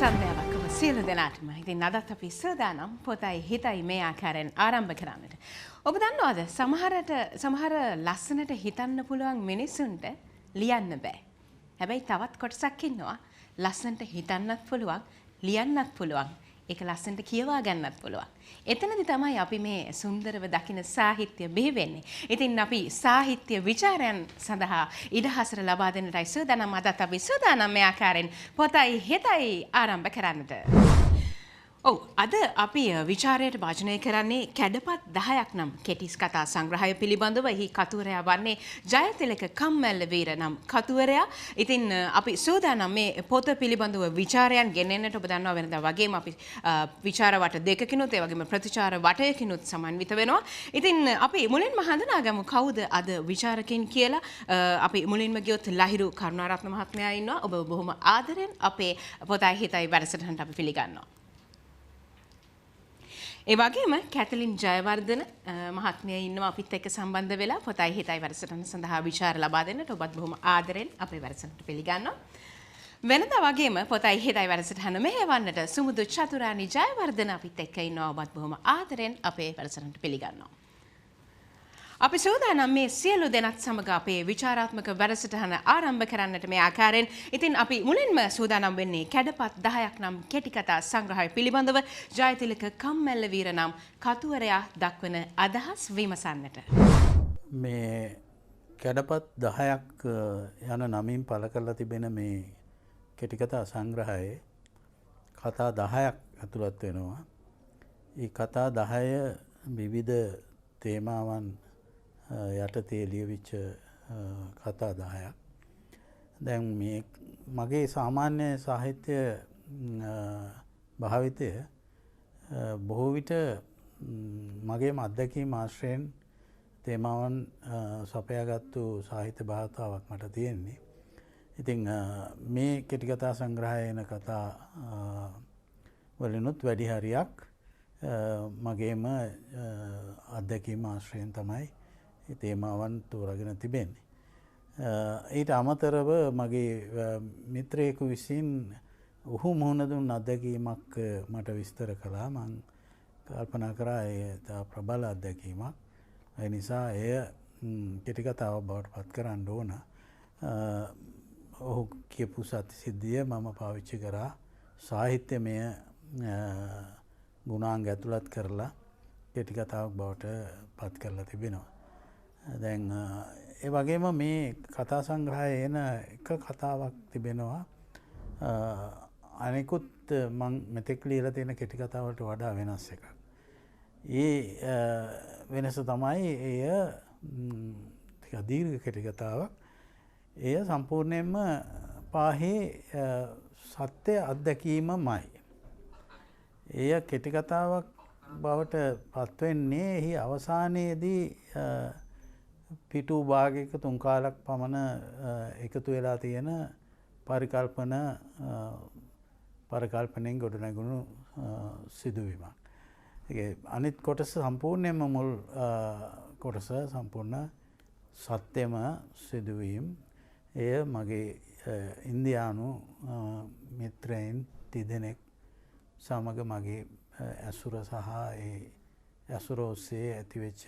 සන්ධ්‍යාවක් ඔබ සියලු දෙනාටම. ඉතින් අදත් අපි සූදානම් පොතයි හිතයි මේ ආකාරයෙන් ආරම්භ කරන්නට. ඔබ දන්නවද සමහර ලස්සනට හිතන්න පුළුවන් මිනිසුන්ට ලියන්න බෑ. හැබැයි තවත් කොටසක් ඉන්නවා ලස්සනට හිතන්නත් පුළුවන්, ලියන්නත් පුළුවන්. ඒක ලස්සනට කියවා ගන්නත් පුළුවන්. එතනදි තමයි අපි මේ සුන්දරව දකින සාහිත්‍ය බිහි වෙන්නේ. ඉතින් අපි සාහිත්‍ය විචාරයන් සඳහා ඉඩහසර ලබා දෙන්නටයි සූදානම්. අදත් අපි සූදානම් මේ ආකාරයෙන් පොතයි හිතයි ආරම්භ කරන්නට. ඔව් අද අපි විචාරයට භාජනය කරන්නේ කැඩපත් 10ක් නම් කෙටි කතා සංග්‍රහය පිළිබඳව. එහි කතුවරයා වන්නේ ජයතිලක කම්මැල්ල වීර නම් කතුවරයා. ඉතින් අපි සූදානම් මේ පොත පිළිබඳව විචාරයන් ගෙනෙන්නට. ඔබ දන්නවා වෙනදා වගේම අපි විචාර වට දෙකකිනුත් ඒ වගේම ප්‍රතිචාර වටයකිනුත් සමන්විත වෙනවා. ඉතින් අපි මුලින්ම හඳුනාගමු කවුද අද විචාරකින් කියලා. අපි මුලින්ම ගියොත් ලහිරු කරුණාරත්න මහත්මයා ඉන්නවා. ඔබ බොහොම ආදරෙන් අපේ පොතයි හිතයි වැඩසටහනට අපි පිළිගන්නවා. ඒ වගේම කැතලින් ජයවර්ධන මහත්මිය ඉන්නවා අපිත් එක්ක සම්බන්ධ වෙලා පොතයි හිතයි වැඩසටහන සඳහා විචාර ලබා දෙන්නට. ඔබත් බොහොම ආදරෙන් අපේ වැඩසටහනට පිළිගන්නවා. වෙනදා වගේම පොතයි හිතයි වැඩසටහන මෙහෙවන්නට සුමුදු චතුරානි ජයවර්ධන අපිත් එක්ක ඉන්නවා. ඔබත් බොහොම ආදරෙන් අපේ වැඩසටහනට පිළිගන්නවා. අපි සූදානම් මේ සියලු දෙනාත් සමග අපේ විචාරාත්මක වැඩසටහන ආරම්භ කරන්නට මේ ආකාරයෙන්. ඉතින් අපි මුලින්ම සූදානම් වෙන්නේ කැඩපත් 10ක් නම් කෙටි කතා සංග්‍රහය පිළිබඳව ජයතිලක කම්මැල්ල වීර නම් කතුවරයා දක්වන අදහස් විමසන්නට. මේ කැඩපත් 10ක් යන නමින් පළ කරලා තිබෙන මේ කෙටි කතා සංග්‍රහයේ කතා 10ක් ඇතුළත් වෙනවා. මේ කතා 10 විවිධ තේමාවන් යටතේ ලියවිච්ච කතා 10ක්. දැන් මේ මගේ සාමාන්‍ය සාහිත්‍ය භාවිතය බොහෝ විට මගේම අත්දැකීම් ආශ්‍රයෙන් තේමාවන් සපයාගත්තු සාහිත්‍ය භාවිතාවක් මට තියෙන්නේ. ඉතින් මේ කෙටි කතා සංග්‍රහයේ එන කතා වලිනුත් වැඩි හරියක් මගේම අත්දැකීම් ආශ්‍රයෙන් තමයි ඒ තේමාවන් තෝරාගෙන තිබෙන්නේ. ඊට අමතරව මගේ මිත්‍රයෙකු විසින් ඔහු මුහුණ දුන් අත්දැකීමක් මට විස්තර කළා. මම කල්පනා කරා ඒ ප්‍රබල අත්දැකීමක්. ඒ නිසා එය කෙටි කතාවක් බවට පත් කරන්න ඕන. ඔහු කියපු සත්‍ය සිද්ධිය මම පාවිච්චි කරා සාහිත්‍යමය ගුණාංග ඇතුළත් කරලා කෙටි කතාවක් බවට පත් කරලා තිබෙනවා. දැන් ඒ වගේම මේ කතා සංග්‍රහයේ එන එක කතාවක් තිබෙනවා අනෙකුත් මම මෙතෙක් ලියලා තියෙන කෙටි කතා වලට වඩා වෙනස් එකක්. ඒ වෙනස තමයි එය ටික දීර්ඝ කෙටි කතාවක්. එය සම්පූර්ණයෙන්ම පාහේ සත්‍ය අත්දැකීමමයි. එය කෙටි කතාවක් බවට පත් වෙන්නේ එහි අවසානයේදී පිටු භාගයක 3 කාලක් පමණ එකතු වෙලා තියෙන පරිකල්පනෙන් ගොඩනැගුණු සිදුවීමක්. ඒ අනිත් කොටස සම්පූර්ණයෙන්ම මුල් කොටස සම්පූර්ණ සත්‍යම සිදුවීම්. එය මගේ ඉන්දියානු මිත්‍රයන් තිදෙනෙක් සමග මගේ ඇසුර සහ ඒ ඇසුර ඔස්සේ ඇතිවෙච්ච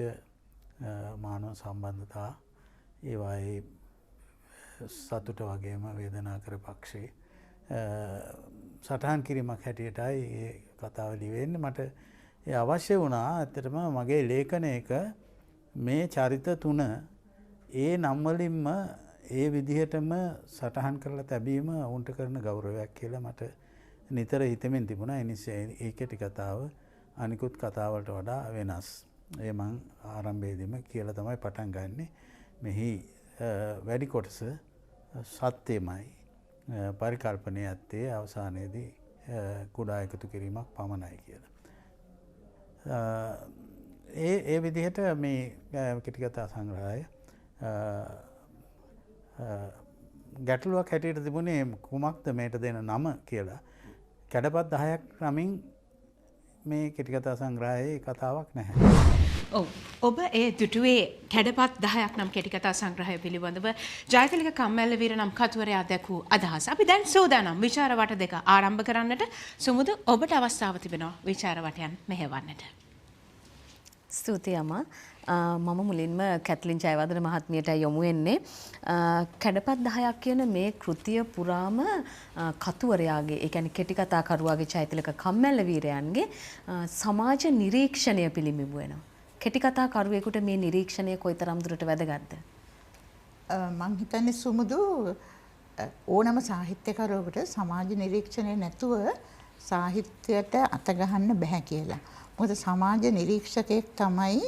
මානව සම්බන්ධතා ඒවායේ සතුට වගේම වේදනාකර පක්ෂේ සටහන් කිරීමක් හැටියටයි ඒ කතාව ලියවෙන්නේ. මට ඒ අවශ්‍ය වුණා ඇත්තටම මගේ ලේඛනයක මේ චරිත තුන ඒ නම් වලින්ම ඒ විදිහටම සටහන් කරලා තැබීම වුන්ට කරන ගෞරවයක් කියලා මට නිතර හිතෙමින් තිබුණා. ඒ නිසා ඒ කෙටි කතාව අනිකුත් කතාවලට වඩා වෙනස්. ඒ මං ආරම්භයේදීම කියලා තමයි පටන් ගන්නෙ. මෙහි වැඩි කොටස සත්‍යමයි. පරිකල්පනයේ ඇත්තේ අවසානයේදී කුඩා එකතු කිරීමක් පමණයි කියලා. ඒ විදිහට මේ කෙටි කතා සංග්‍රහය ගැටලුවක් හැටියට තිබුණේ කුමක්ද මේට දෙන නම කියලා. කැඩපත් 10ක් නමින් මේ කෙටි කතා සංග්‍රහයේ කතාවක් නැහැ. ඔව් ඔබ ඒ දුටුවේ කැඩපත් 10ක් නම් කෙටි කතා සංග්‍රහය පිළිබඳව ජයතිලක කම්මැල්ලවීර නම් කතුවරයා දැක්වූ අදහස. අපි දැන් සූදානම් විචාර වට දෙක ආරම්භ කරන්නට. සුමුදු ඔබට අවස්ථාව තිබෙනවා විචාර වටයන් මෙහෙවන්නට. ස්තුතියි අම්මා. මම මුලින්ම කැත්ලින් ජයවර්ධන මහත්මියට යොමු වෙන්නේ කැඩපත් 10ක් කියන මේ කෘතිය පුරාම කතුවරයාගේ ඒ කියන්නේ කෙටි කතා කරුවාගේ චෛතලික කම්මැල්ලවීරයන්ගේ සමාජ නිරීක්ෂණය පිළිඹු වෙනවා. කෙටි කතා කරුවෙකුට මේ නිරීක්ෂණය කොයිතරම් දුරට වැදගත්ද? මං හිතන්නේ සුමුදු ඕනම සාහිත්‍යකරුවෙකුට සමාජ නිරීක්ෂණය නැතුව සාහිත්‍යයට අත ගහන්න බෑ කියලා. මොකද සමාජ නිරීක්ෂකයෙක් තමයි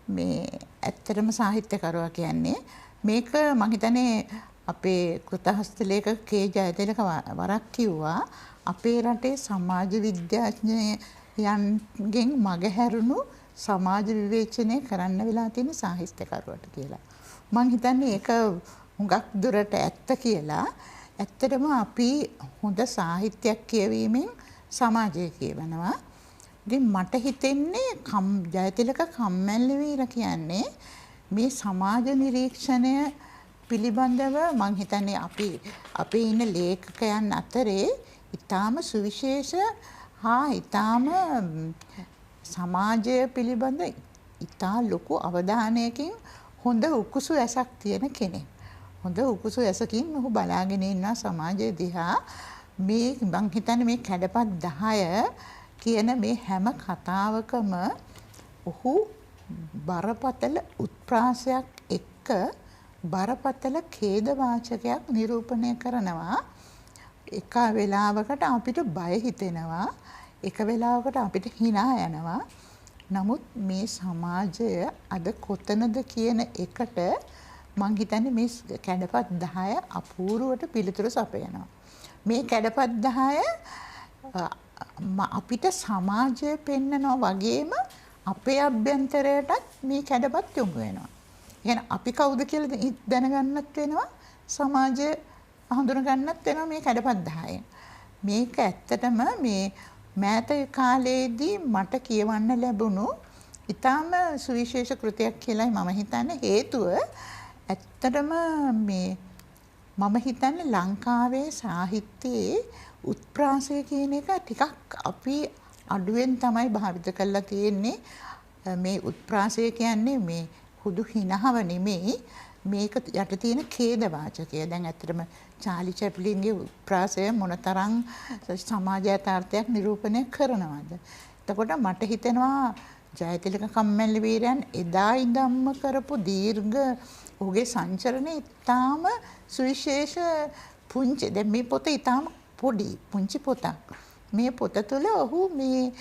මේ ඇත්තටම සාහිත්‍යකරුවා කියන්නේ. මේක මං හිතන්නේ අපේ කෘතහස්ත ලේඛක කේ ජයතිලක වරක් කිව්වා අපේ රටේ සමාජ විද්‍යාඥයන්ගෙන් මගහැරුණු සමාජ විවේචනය කරන්න වෙලා තියෙන සාහිත්‍යකරුවට කියලා. මං හිතන්නේ ඒක හුඟක් දුරට ඇත්ත කියලා. ඇත්තටම අපි හොඳ සාහිත්‍යයක් කියවීමෙන් සමාජය කියවනවා. ඉතින් මට හිතෙන්නේ ජයතිලක කම්මැල්ලවීර කියන්නේ මේ සමාජ නිරීක්ෂණය පිළිබඳව මං හිතන්නේ අපි ඉන්න ලේඛකයන් අතරේ ඊටාම සුවිශේෂ හා ඊටාම සමාජය පිළිබඳ ඉතා ලොකු අවධානයකින් හොඳ උකුසු ඇසක් තියෙන කෙනෙක්. හොඳ උකුසු ඇසකින් ඔහු බලාගෙන ඉන්නා සමාජය දිහා. මේ මං හිතන්නේ මේ කැඩපත් 10 කියන මේ හැම කතාවකම ඔහු බරපතල උත්ප්‍රාසයක් එක්ක බරපතල ඛේදවාචකයක් නිරූපණය කරනවා. එක වෙලාවකට අපිට බය හිතෙනවා. එක වෙලාවකට අපිට hina යනවා. නමුත් මේ සමාජය අද කොතනද කියන එකට මං හිතන්නේ මේ කැඩපත් 10 අපූර්වට පිළිතුරු සපයනවා. මේ කැඩපත් 10 අපිට සමාජය පෙන්නනවා වගේම අපේ අභ්‍යන්තරයටත් මේ කැඩපත් යොමු වෙනවා. يعني අපි කවුද කියලා දැනගන්නත් වෙනවා. සමාජය හඳුනගන්නත් වෙනවා මේ කැඩපත් 10. මේක ඇත්තටම මේ මෑත කාලයේදී මට කියවන්න ලැබුණු ඊටාම සුවිශේෂ කෘතියක් කියලායි මම හිතන්නේ. හේතුව ඇත්තටම මේ මම හිතන්නේ ලංකාවේ සාහිත්‍යයේ උත්ප්‍රාසය කියන එක ටිකක් අපි අඩුවෙන් තමයි භාවිත කරලා තියෙන්නේ. මේ උත්ප්‍රාසය කියන්නේ මේ හුදු හිනහව නෙමෙයි. මේක යට තියෙන ඛේද වාචකය. දැන් ඇත්තටම චාලි චැප්ලින්ගේ උත්ප්‍රාසය මොනතරම් සමාජ යථාර්ථයක් නිරූපණය කරනවද? එතකොට මට හිතෙනවා ජයතිලක කම්මැල්ලවීරයන් එදා ඉඳන්ම කරපු දීර්ඝ ඔහුගේ සංචරණය ඉතාම සුවිශේෂ පුංචි. දැන් මේ පොත ඉතාම පොඩි පුංචි පොතක්. මේ පොත තුළ ඔහු මේ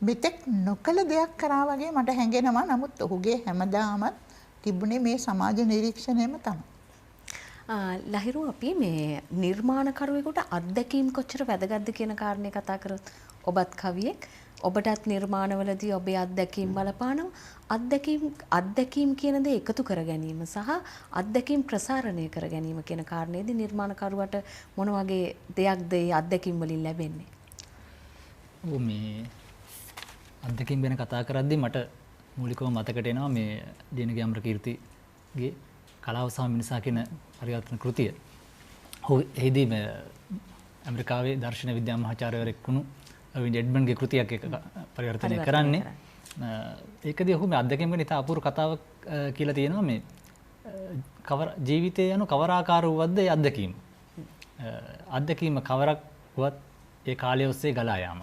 මෙතෙක් නොකළ දෙයක් කරා වගේ මට හැඟෙනවා. නමුත් ඔහුගේ හැමදාමත් තිබුණේ මේ සමාජ නිරීක්ෂණයම තමයි. ලහිරු අපි මේ නිර්මාණකරුවෙකුට අත්දැකීම් කොච්චර වැදගත්ද කියන කාරණේ කතා කරොත් ඔබත් කවියෙක් ඔබටත් නිර්මාණවලදී ඔබේ අත්දැකීම් බලපානවා. අත්දැකීම් කියන දේ එකතු කර ගැනීම සහ අත්දැකීම් ප්‍රසාරණය කර ගැනීම කියන කාරණේදී නිර්මාණකරුවට මොන වගේ දෙයක්ද ඒ අත්දැකීම් වලින් ලැබෙන්නේ? මේ අත්දැකීම් ගැන කතා කරද්දී මට මූලිකව මතකට එනවා මේ දිනගේ අමරකීර්තිගේ කලාව සහ මිනිසා කියන පරිවර්තන කෘතිය. ඔහු එහිදී ඇමරිකාවේ දර්ශන විද්‍යා මහාචාර්යවරයෙක් වුණු එඩ්මන්ගේ කෘතියක් එක පරිවර්තනය කරන්නේ. ඒකදී ඔහු මේ අත්දැකීම් ගැන ඉතා අපූර්ව කතාවක් කියලා තියෙනවා. මේ ජීවිතය යනු කවරාකාර වූවත්ද ඒ අත්දැකීම. අත්දැකීම කවරක් වුවත් ඒ කාලය ඔස්සේ ගලා යාම.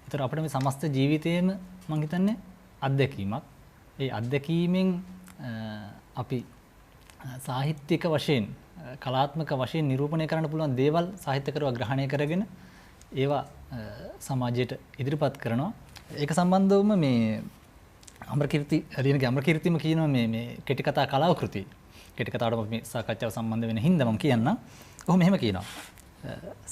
ඒතර අපිට මේ සමස්ත ජීවිතේම මම හිතන්නේ අත්දැකීමක්. ඒ අත්දැකීමෙන් අපි සාහිත්‍යික වශයෙන් කලාත්මක වශයෙන් නිරූපණය කරන්න පුළුවන් දේවල් සාහිත්‍යකරුවා ග්‍රහණය කරගෙන ඒවා සමාජයට ඉදිරිපත් කරනවා. ඒක සම්බන්ධවම මේ දිනගේ අමරකීර්තිම කියනවා මේ කෙටි කතා කලාව කෘතිය. කෙටි කතාවට මේ සාකච්ඡාව සම්බන්ධ වෙන හින්දා මම කියන්නම්. ඔහු මෙහෙම කියනවා.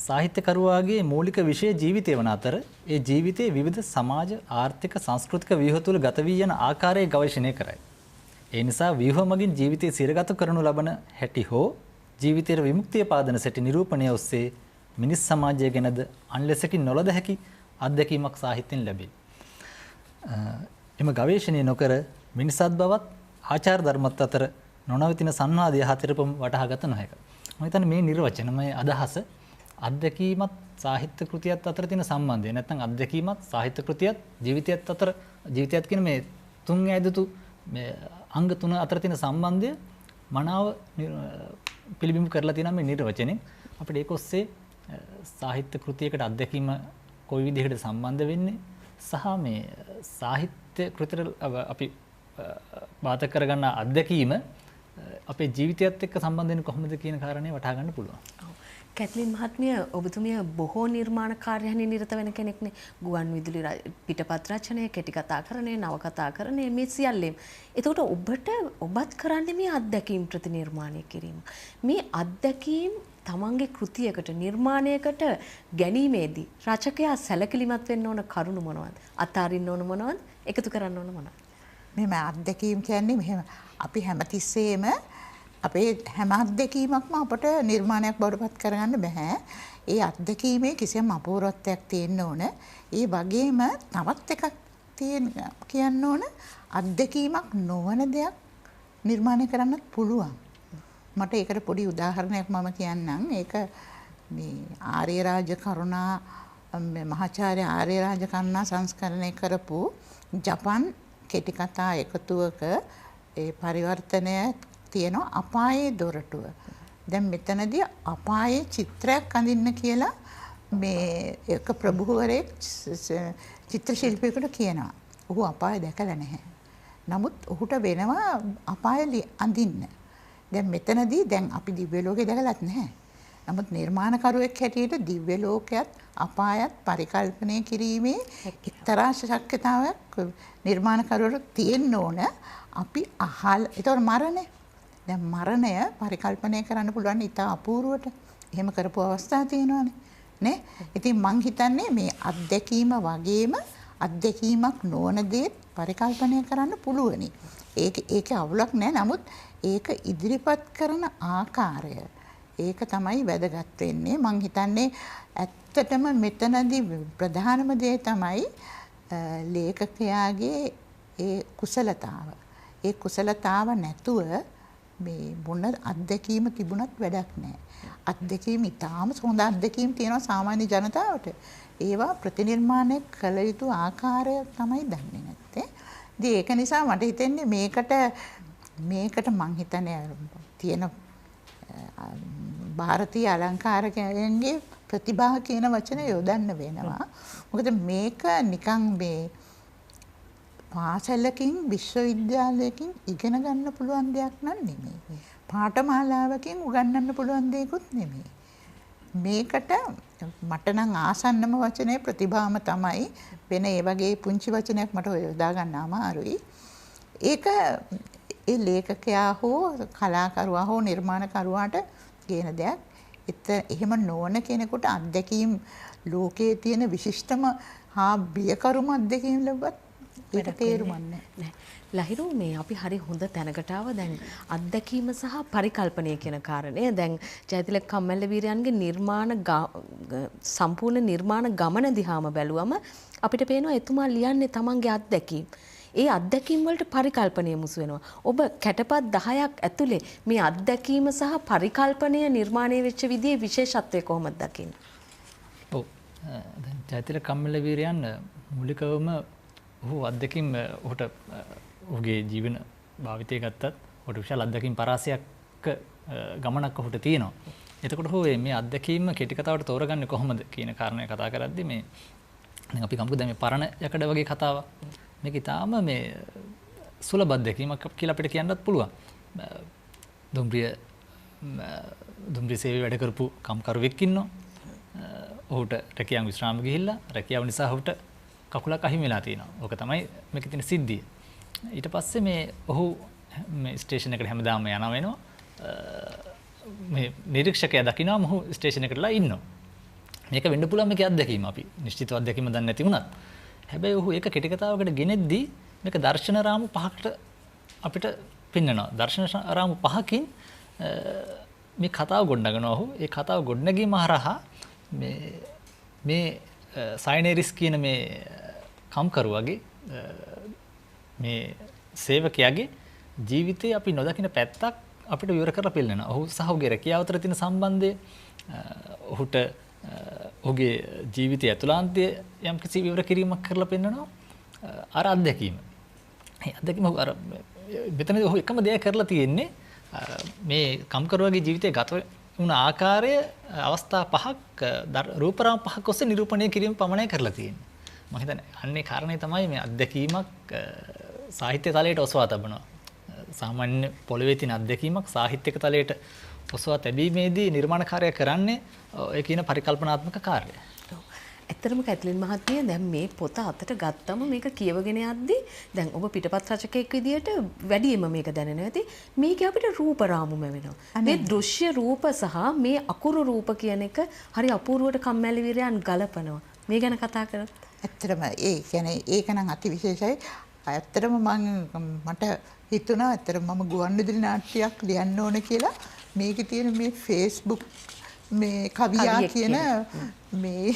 සාහිත්‍යකරුවාගේ මූලික විෂය ජීවිතය වන අතර ඒ ජීවිතයේ විවිධ සමාජ ආර්ථික සංස්කෘතික ව්‍යුහ තුළ ගත වී යන ආකාරය ගවේෂණය කරයි. ඒ නිසා ව්‍යුහ මගින් ජීවිතයේ සිරගත කරනු ලබන හැටි හෝ ජීවිතයේ විමුක්තිය පාදන සැටි නිරූපණය ඔස්සේ මිනිස් සමාජය ගැනද අන් ලෙසකින් නොලද හැකි අත්දැකීමක් සාහිත්‍යයෙන් ලැබේ. එම ගවේෂණය නොකර මිනිසත් බවත් ආචාර ධර්මත් අතර නොනවතින සංවාදය හතරපම වටහා ගත නොහැක. මම හිතන්නේ මේ නිර්වචනමය අදහස අත්දැකීමත් සාහිත්‍ය කෘතියත් අතර තියෙන සම්බන්ධය නැත්නම් අත්දැකීමත් සාහිත්‍ය කෘතියත් ජීවිතයත් අතර ජීවිතයත් කියන මේ තුන් ඇදුතු මේ අංග තුන අතර තියෙන සම්බන්ධය මනාව පිළිබිඹු කරලා තියෙනවා මේ නිර්වචනයෙන්. අපිට ඒක ඔස්සේ සාහිත්‍ය කෘතියකට අත්දැකීම කොයි විදිහකට සම්බන්ධ වෙන්නේ සහ මේ සාහිත්‍ය කෘතියට අපි බාධා කරගන්න අත්දැකීම අපේ ජීවිතයත් එක්ක සම්බන්ධ වෙන්නේ කොහොමද කියන කාරණේ වටහා ගන්න පුළුවන්. කැත්ලින් මහත්මිය ඔබතුමිය බොහෝ නිර්මාණ කාර්යයන්හි නිරත වෙන කෙනෙක්නේ. ගුවන් විදුලි පිටපත් රචනය, කෙටි කතාකරණය, නවකතාකරණය මේ සියල්ලම. එතකොට ඔබත් කරන්නේ මේ අත්දැකීම් ප්‍රතිනිර්මාණය කිරීම. මේ අත්දැකීම් තමන්ගේ කෘතියකට නිර්මාණයකට ගැනීමේදී රචකයා සැලකිලිමත් වෙන්න ඕන කරුණු මොනවද? අතාරින්න ඕන මොනවද? එකතු කරන්න ඕන මොනවද? මෙහෙම අත්දැකීම් කියන්නේ මෙහෙම අපි හැමතිස්සෙම අපේ හැම අත්දැකීමක්ම අපට නිර්මාණයක් බවට පත් කරගන්න බෑ. ඒ අත්දැකීමේ කිසියම් අපූර්වත්වයක් තියෙන්න ඕන. ඒ වගේම තවත් එකක් කියන්න ඕන අත්දැකීමක් නොවන දෙයක් නිර්මාණය කරන්නත් පුළුවන්. මට ඒකට පොඩි උදාහරණයක් මම කියන්නම්. ඒක මේ ආර්යරාජ කරුණා මහාචාර්ය ආර්යරාජ කරුණා සංස්කරණය කරපු ජපන් කෙටි කතා එකතුවක ඒ පරිවර්තනය තියෙනවා අපායේ දොරටුව. දැන් මෙතනදී අපායේ චිත්‍රයක් අඳින්න කියලා මේ එක ප්‍රභූවරයෙක් චිත්‍ර ශිල්පියෙකුට කියනවා. ඔහු අපාය දැකලා නැහැ. නමුත් ඔහුට වෙනවා අපාය අඳින්න. දැන් මෙතනදී දැන් අපි දිව්‍ය ලෝකේ දැකලත් නැහැ. නමුත් නිර්මාණකරුවෙක් හැටියට දිව්‍ය ලෝකයත් අපායත් පරිකල්පනය කිරීමේ එක්තරා ශක්තිතාවයක් නිර්මාණකරුවරු තියෙන්න ඕන. අපි අහල් ඒතකොට මරණය. දැන් මරණය පරිකල්පනය කරන්න පුළුවන් ඉතා අපූර්වට. එහෙම කරපු අවස්ථා තියෙනවානේ. නේ? ඉතින් මං හිතන්නේ මේ අත්දැකීම වගේම අත්දැකීමක් නොවන දේ පරිකල්පනය කරන්න පුළුවනි. ඒකේ අවුලක් නැහැ. නමුත් ඒක ඉදිරිපත් කරන ආකාරය ඒක තමයි වැදගත් වෙන්නේ. මං හිතන්නේ ඇත්තටම මෙතනදී ප්‍රධානම දේ තමයි ලේඛකයාගේ ඒ කුසලතාව. ඒ කුසලතාව නැතුව මේ මොන අත්දැකීම තිබුණත් වැඩක් නැහැ. අත්දැකීම් ඉතාම හොඳ අත්දැකීම් තියෙනවා සාමාන්‍ය ජනතාවට. ඒවා ප්‍රතිනිර්මාණය කළ යුතු ආකාරය තමයි දන්නේ නැත්තේ. ඉතින් ඒක නිසා මට හිතෙන්නේ මේකට මං හිතන්නේ තියෙන ಭಾರತೀಯ අලංකාරකයන්ගේ ප්‍රතිභා කියන වචනේ යොදන්න වෙනවා. මොකද මේක නිකන් මේ පාසලකින් විශ්වවිද්‍යාලයකින් ඉගෙන ගන්න පුළුවන් දෙයක් නෙමෙයි. පාඨමාලාවකින් උගන්වන්න පුළුවන් දෙයක්වත් නෙමෙයි. මේකට මට නම් ආසන්නම වචනේ ප්‍රතිභාම තමයි. වෙන ඒ වගේ පුංචි වචනයක් මට යොදා ගන්න අමාරුයි. ඒක ඒ ලේඛකයා හෝ කලාකරුවා හෝ නිර්මාණකරුවාට කියන දෙයක්. එහෙම නොවන කෙනෙකුට අත්දැකීම් ලෝකයේ තියෙන විශිෂ්ටම හා බියකරුම අත්දැකීම් ලැබුවත් ඒක තේරුම් නැහැ. ලහිරු මේ අපි හරි හොඳ තැනකට ආව. දැන් අත්දැකීම සහ පරිකල්පනය කියන කාරණය දැන් ජයතිලක කම්මැල්ලවීරයන්ගේ සම්පූර්ණ නිර්මාණ ගමන දිහාම බැලුවම අපිට පේනවා එතුමා ලියන්නේ තමන්ගේ අත්දැකීම්. ඒ අත්දැකීම් වලට පරිකල්පනය මුසු වෙනවා. ඔබ කැටපත් 10ක් ඇතුලේ මේ අත්දැකීම සහ පරිකල්පනය නිර්මාණය වෙච්ච විදිහේ විශේෂත්වය කොහොමද දකින්නේ? ඔව්. දැන් ජයතිලක කම්මැල්ලවීරයන් මූලිකවම ඔහු අත්දැකීම් ඔහුට ඔහුගේ ජීවන භාවිතය ගත්තත් ඔහුට විශාල අත්දැකීම් පරාසයක් ගමනක් ඔහුට තියෙනවා. එතකොට ඔහු මේ අත්දැකීම කෙටි කතාවට තෝරගන්නේ කොහොමද කියන කාරණය කතා කරද්දී මේ දැන් අපි ගමුකෝ දැන් මේ පරණ යකඩ වගේ කතාවක්. මේක ඊටාම මේ සුලභ අත්දැකීමක් කියලා අපිට කියන්නත් පුළුවන්. දුම්රිය සේවයේ වැඩ කරපු කම්කරුවෙක් ඉන්නවා. ඔහුට රැකියාව විශ්‍රාම ගිහිල්ලා රැකියාව නිසා ඔහුට කකුලක් අහිමි වෙලා තියෙනවා. ඕක තමයි මේකේ තියෙන සිද්ධිය. ඊට පස්සේ මේ ඔහු මේ ස්ටේෂන් එකට හැමදාම යනවා වෙනවා. මේ නිරීක්ෂකයා දකිනවා මොහු ස්ටේෂන් එකටලා ඉන්නවා. මේක වෙන්න පුළුවන් මේකේ අත්දැකීම අපි නිශ්චිතව අත්දැකීම දන්නේ නැති වුණත්. හැබැයි ඔහු ඒක කෙටි කතාවකට ගෙනෙද්දී මේක දර්ශන රාමු පහකට අපිට පෙන්වනවා. දර්ශන රාමු පහකින් මේ කතාව ගොඩනගනවා ඔහු. ඒ කතාව ගොඩනගීම හරහා මේ සයිනරිස් කියන මේ කම්කරුවගේ මේ සේවකයාගේ ජීවිතේ අපි නොදකින පැත්තක් අපිට විවර කරලා පෙන්නනවා. ඔහු සහ ඔහුගේ රැකියාව අතර තියෙන සම්බන්ධය, ඔහුට ඔහුගේ ජීවිතය ඇතුළාන්තය යම්කිසි විවර කිරීමක් කරලා පෙන්නනවා. අර අත්දැකීම. ඒ අත්දැකීම අර මෙතනදී ඔහු එකම දෙයක් කරලා තියෙන්නේ මේ කම්කරුවාගේ ජීවිතය ගත වුණ ආකාරය අවස්ථා පහක් රූපරාම පහක් ඔස්සේ නිරූපණය කිරීම පමණයි කරලා තියෙන්නේ. මම හිතන්නේ අන්නේ කාරණේ තමයි මේ අත්දැකීමක් සාහිත්‍ය තලයට ඔසවා තබනවා. සාමාන්‍ය පොළවේ තියෙන අත්දැකීමක් සාහිත්‍යක තලයට ඔසවා තැබීමේදී නිර්මාණකාරය කරන්නේ ඔය කියන පරිකල්පනාත්මක කාර්යය. ඇත්තටම කැටලින් මහත්මිය දැන් මේ පොත අතට ගත්තම මේක කියවගෙන යද්දී දැන් ඔබ පිටපත් රචකයෙක් විදියට වැඩිම මේක දැනෙනවා ඇති. මේක අපිට රූප රාමුම වෙනවා. මේ දෘශ්‍ය රූප සහ මේ අකුරු රූප කියන එක හරි අපූර්වට කම්මැලි වීරයන් ගලපනවා. මේ ගැන කතා කරත් ඇත්තටම ඒ කියන්නේ ඒක නම් අති විශේෂයි. ඇත්තටම මට හිතුණා ඇත්තටම මම ගුවන්විදුලි නාට්‍යයක් ලියන්න ඕන කියලා. මේකේ තියෙන මේ Facebook මේ කවියා කියන මේ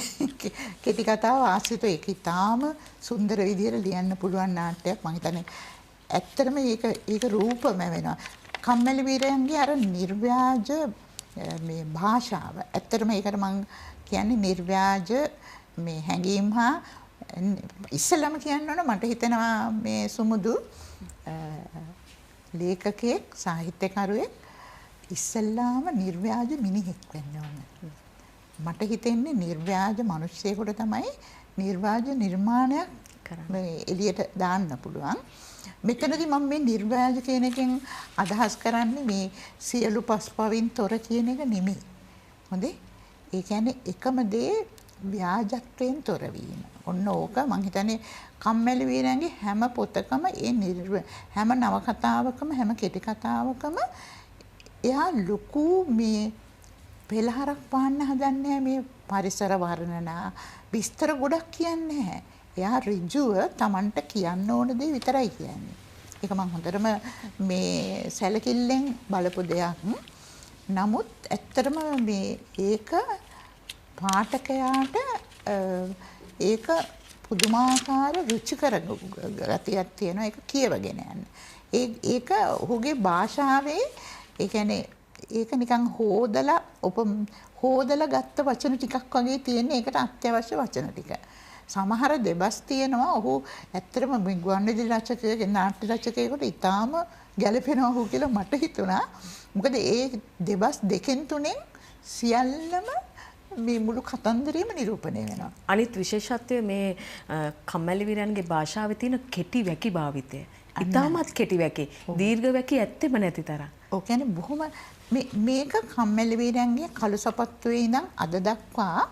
කෙටි කතාව ආශ්‍රිතව ඒක ඉතාම සුන්දර විදිහට ලියන්න පුළුවන් නාට්‍යයක්. මම හිතන්නේ ඇත්තටම ඒක රූපම වෙනවා. කම්මැලි වීරයන්ගේ අර නිර්ව්‍යාජ මේ භාෂාව. ඇත්තටම ඒකට මම කියන්නේ නිර්ව්‍යාජ මේ හැඟීම් හා ඉස්සෙල්ලාම කියන්න ඕන මට හිතෙනවා මේ සුමුදු ලේඛකයෙක් සාහිත්‍යකරුවෙක් ඉස්සෙල්ලාම නිර්ව්‍යාජ මිනිහෙක් වෙන්න ඕන. මට හිතෙන්නේ නිර්ව්‍යාජ මිනිස්සෙකුට තමයි නිර්ව්‍යාජ නිර්මාණයක් මේ එළියට දාන්න පුළුවන්. මෙතනදී මම මේ නිර්ව්‍යාජ කියන එකෙන් අදහස් කරන්නේ මේ සියලු පස්පවින් තොර කියන එක නෙමෙයි. හොඳේ? ඒ කියන්නේ එකම දේ ව්‍යාජත්වයෙන් තොර වීම. ඔන්න ඕක මම හිතන්නේ කම්මැලි වීරයන්ගේ හැම පොතකම හැම නවකතාවකම හැම කෙටි කතාවකම එයා ලොකු මේ පෙළහරක් පාන්න හදන්නේ මේ පරිසර වර්ණනා විස්තර ගොඩක් කියන්නේ නැහැ. එයා ඍජුව Tamanට කියන්න ඕන දේ විතරයි කියන්නේ. ඒක මම හොඳටම මේ සැලකිල්ලෙන් බලපු දෙයක්. නමුත් ඇත්තටම මේ ඒක පාඨකයාට ඒක පුදුමාකාර රුචිකර ගතියක් තියෙනවා. ඒක කියවගෙන යන්න. ඒක ඔහුගේ භාෂාවේ ඒ කියන්නේ ඒක නිකන් හොදලා ගත්ත වචන ටිකක් වගේ තියෙන ඒකට අත්‍යවශ්‍ය වචන ටික. සමහර දෙබස් තියෙනවා ඔහු ඇත්තටම මේ ගුවන්විදුලි රචකයෙක් නාට්‍ය රචකයෙකුට ඉතාම ගැළපෙනවා ඔහු කියලා මට හිතුණා. මොකද ඒ දෙබස් දෙකෙන් තුනෙන් සියල්ලම මේ මුළු කතන්දරේම නිරූපණය වෙනවා. අනිත් විශේෂත්වය මේ කම්මැලි වීරයන්ගේ භාෂාවේ තියෙන කෙටි වැකි භාවිතය. ඉතාමත් කෙටි වැකි. දීර්ඝ වැකි ඇත්තෙම නැති තරම්. ඔව් කියන්නේ බොහොම මේක කම්මැලි වීරයන්ගේ කළු සපත්තුවේ ඉඳන් අද දක්වා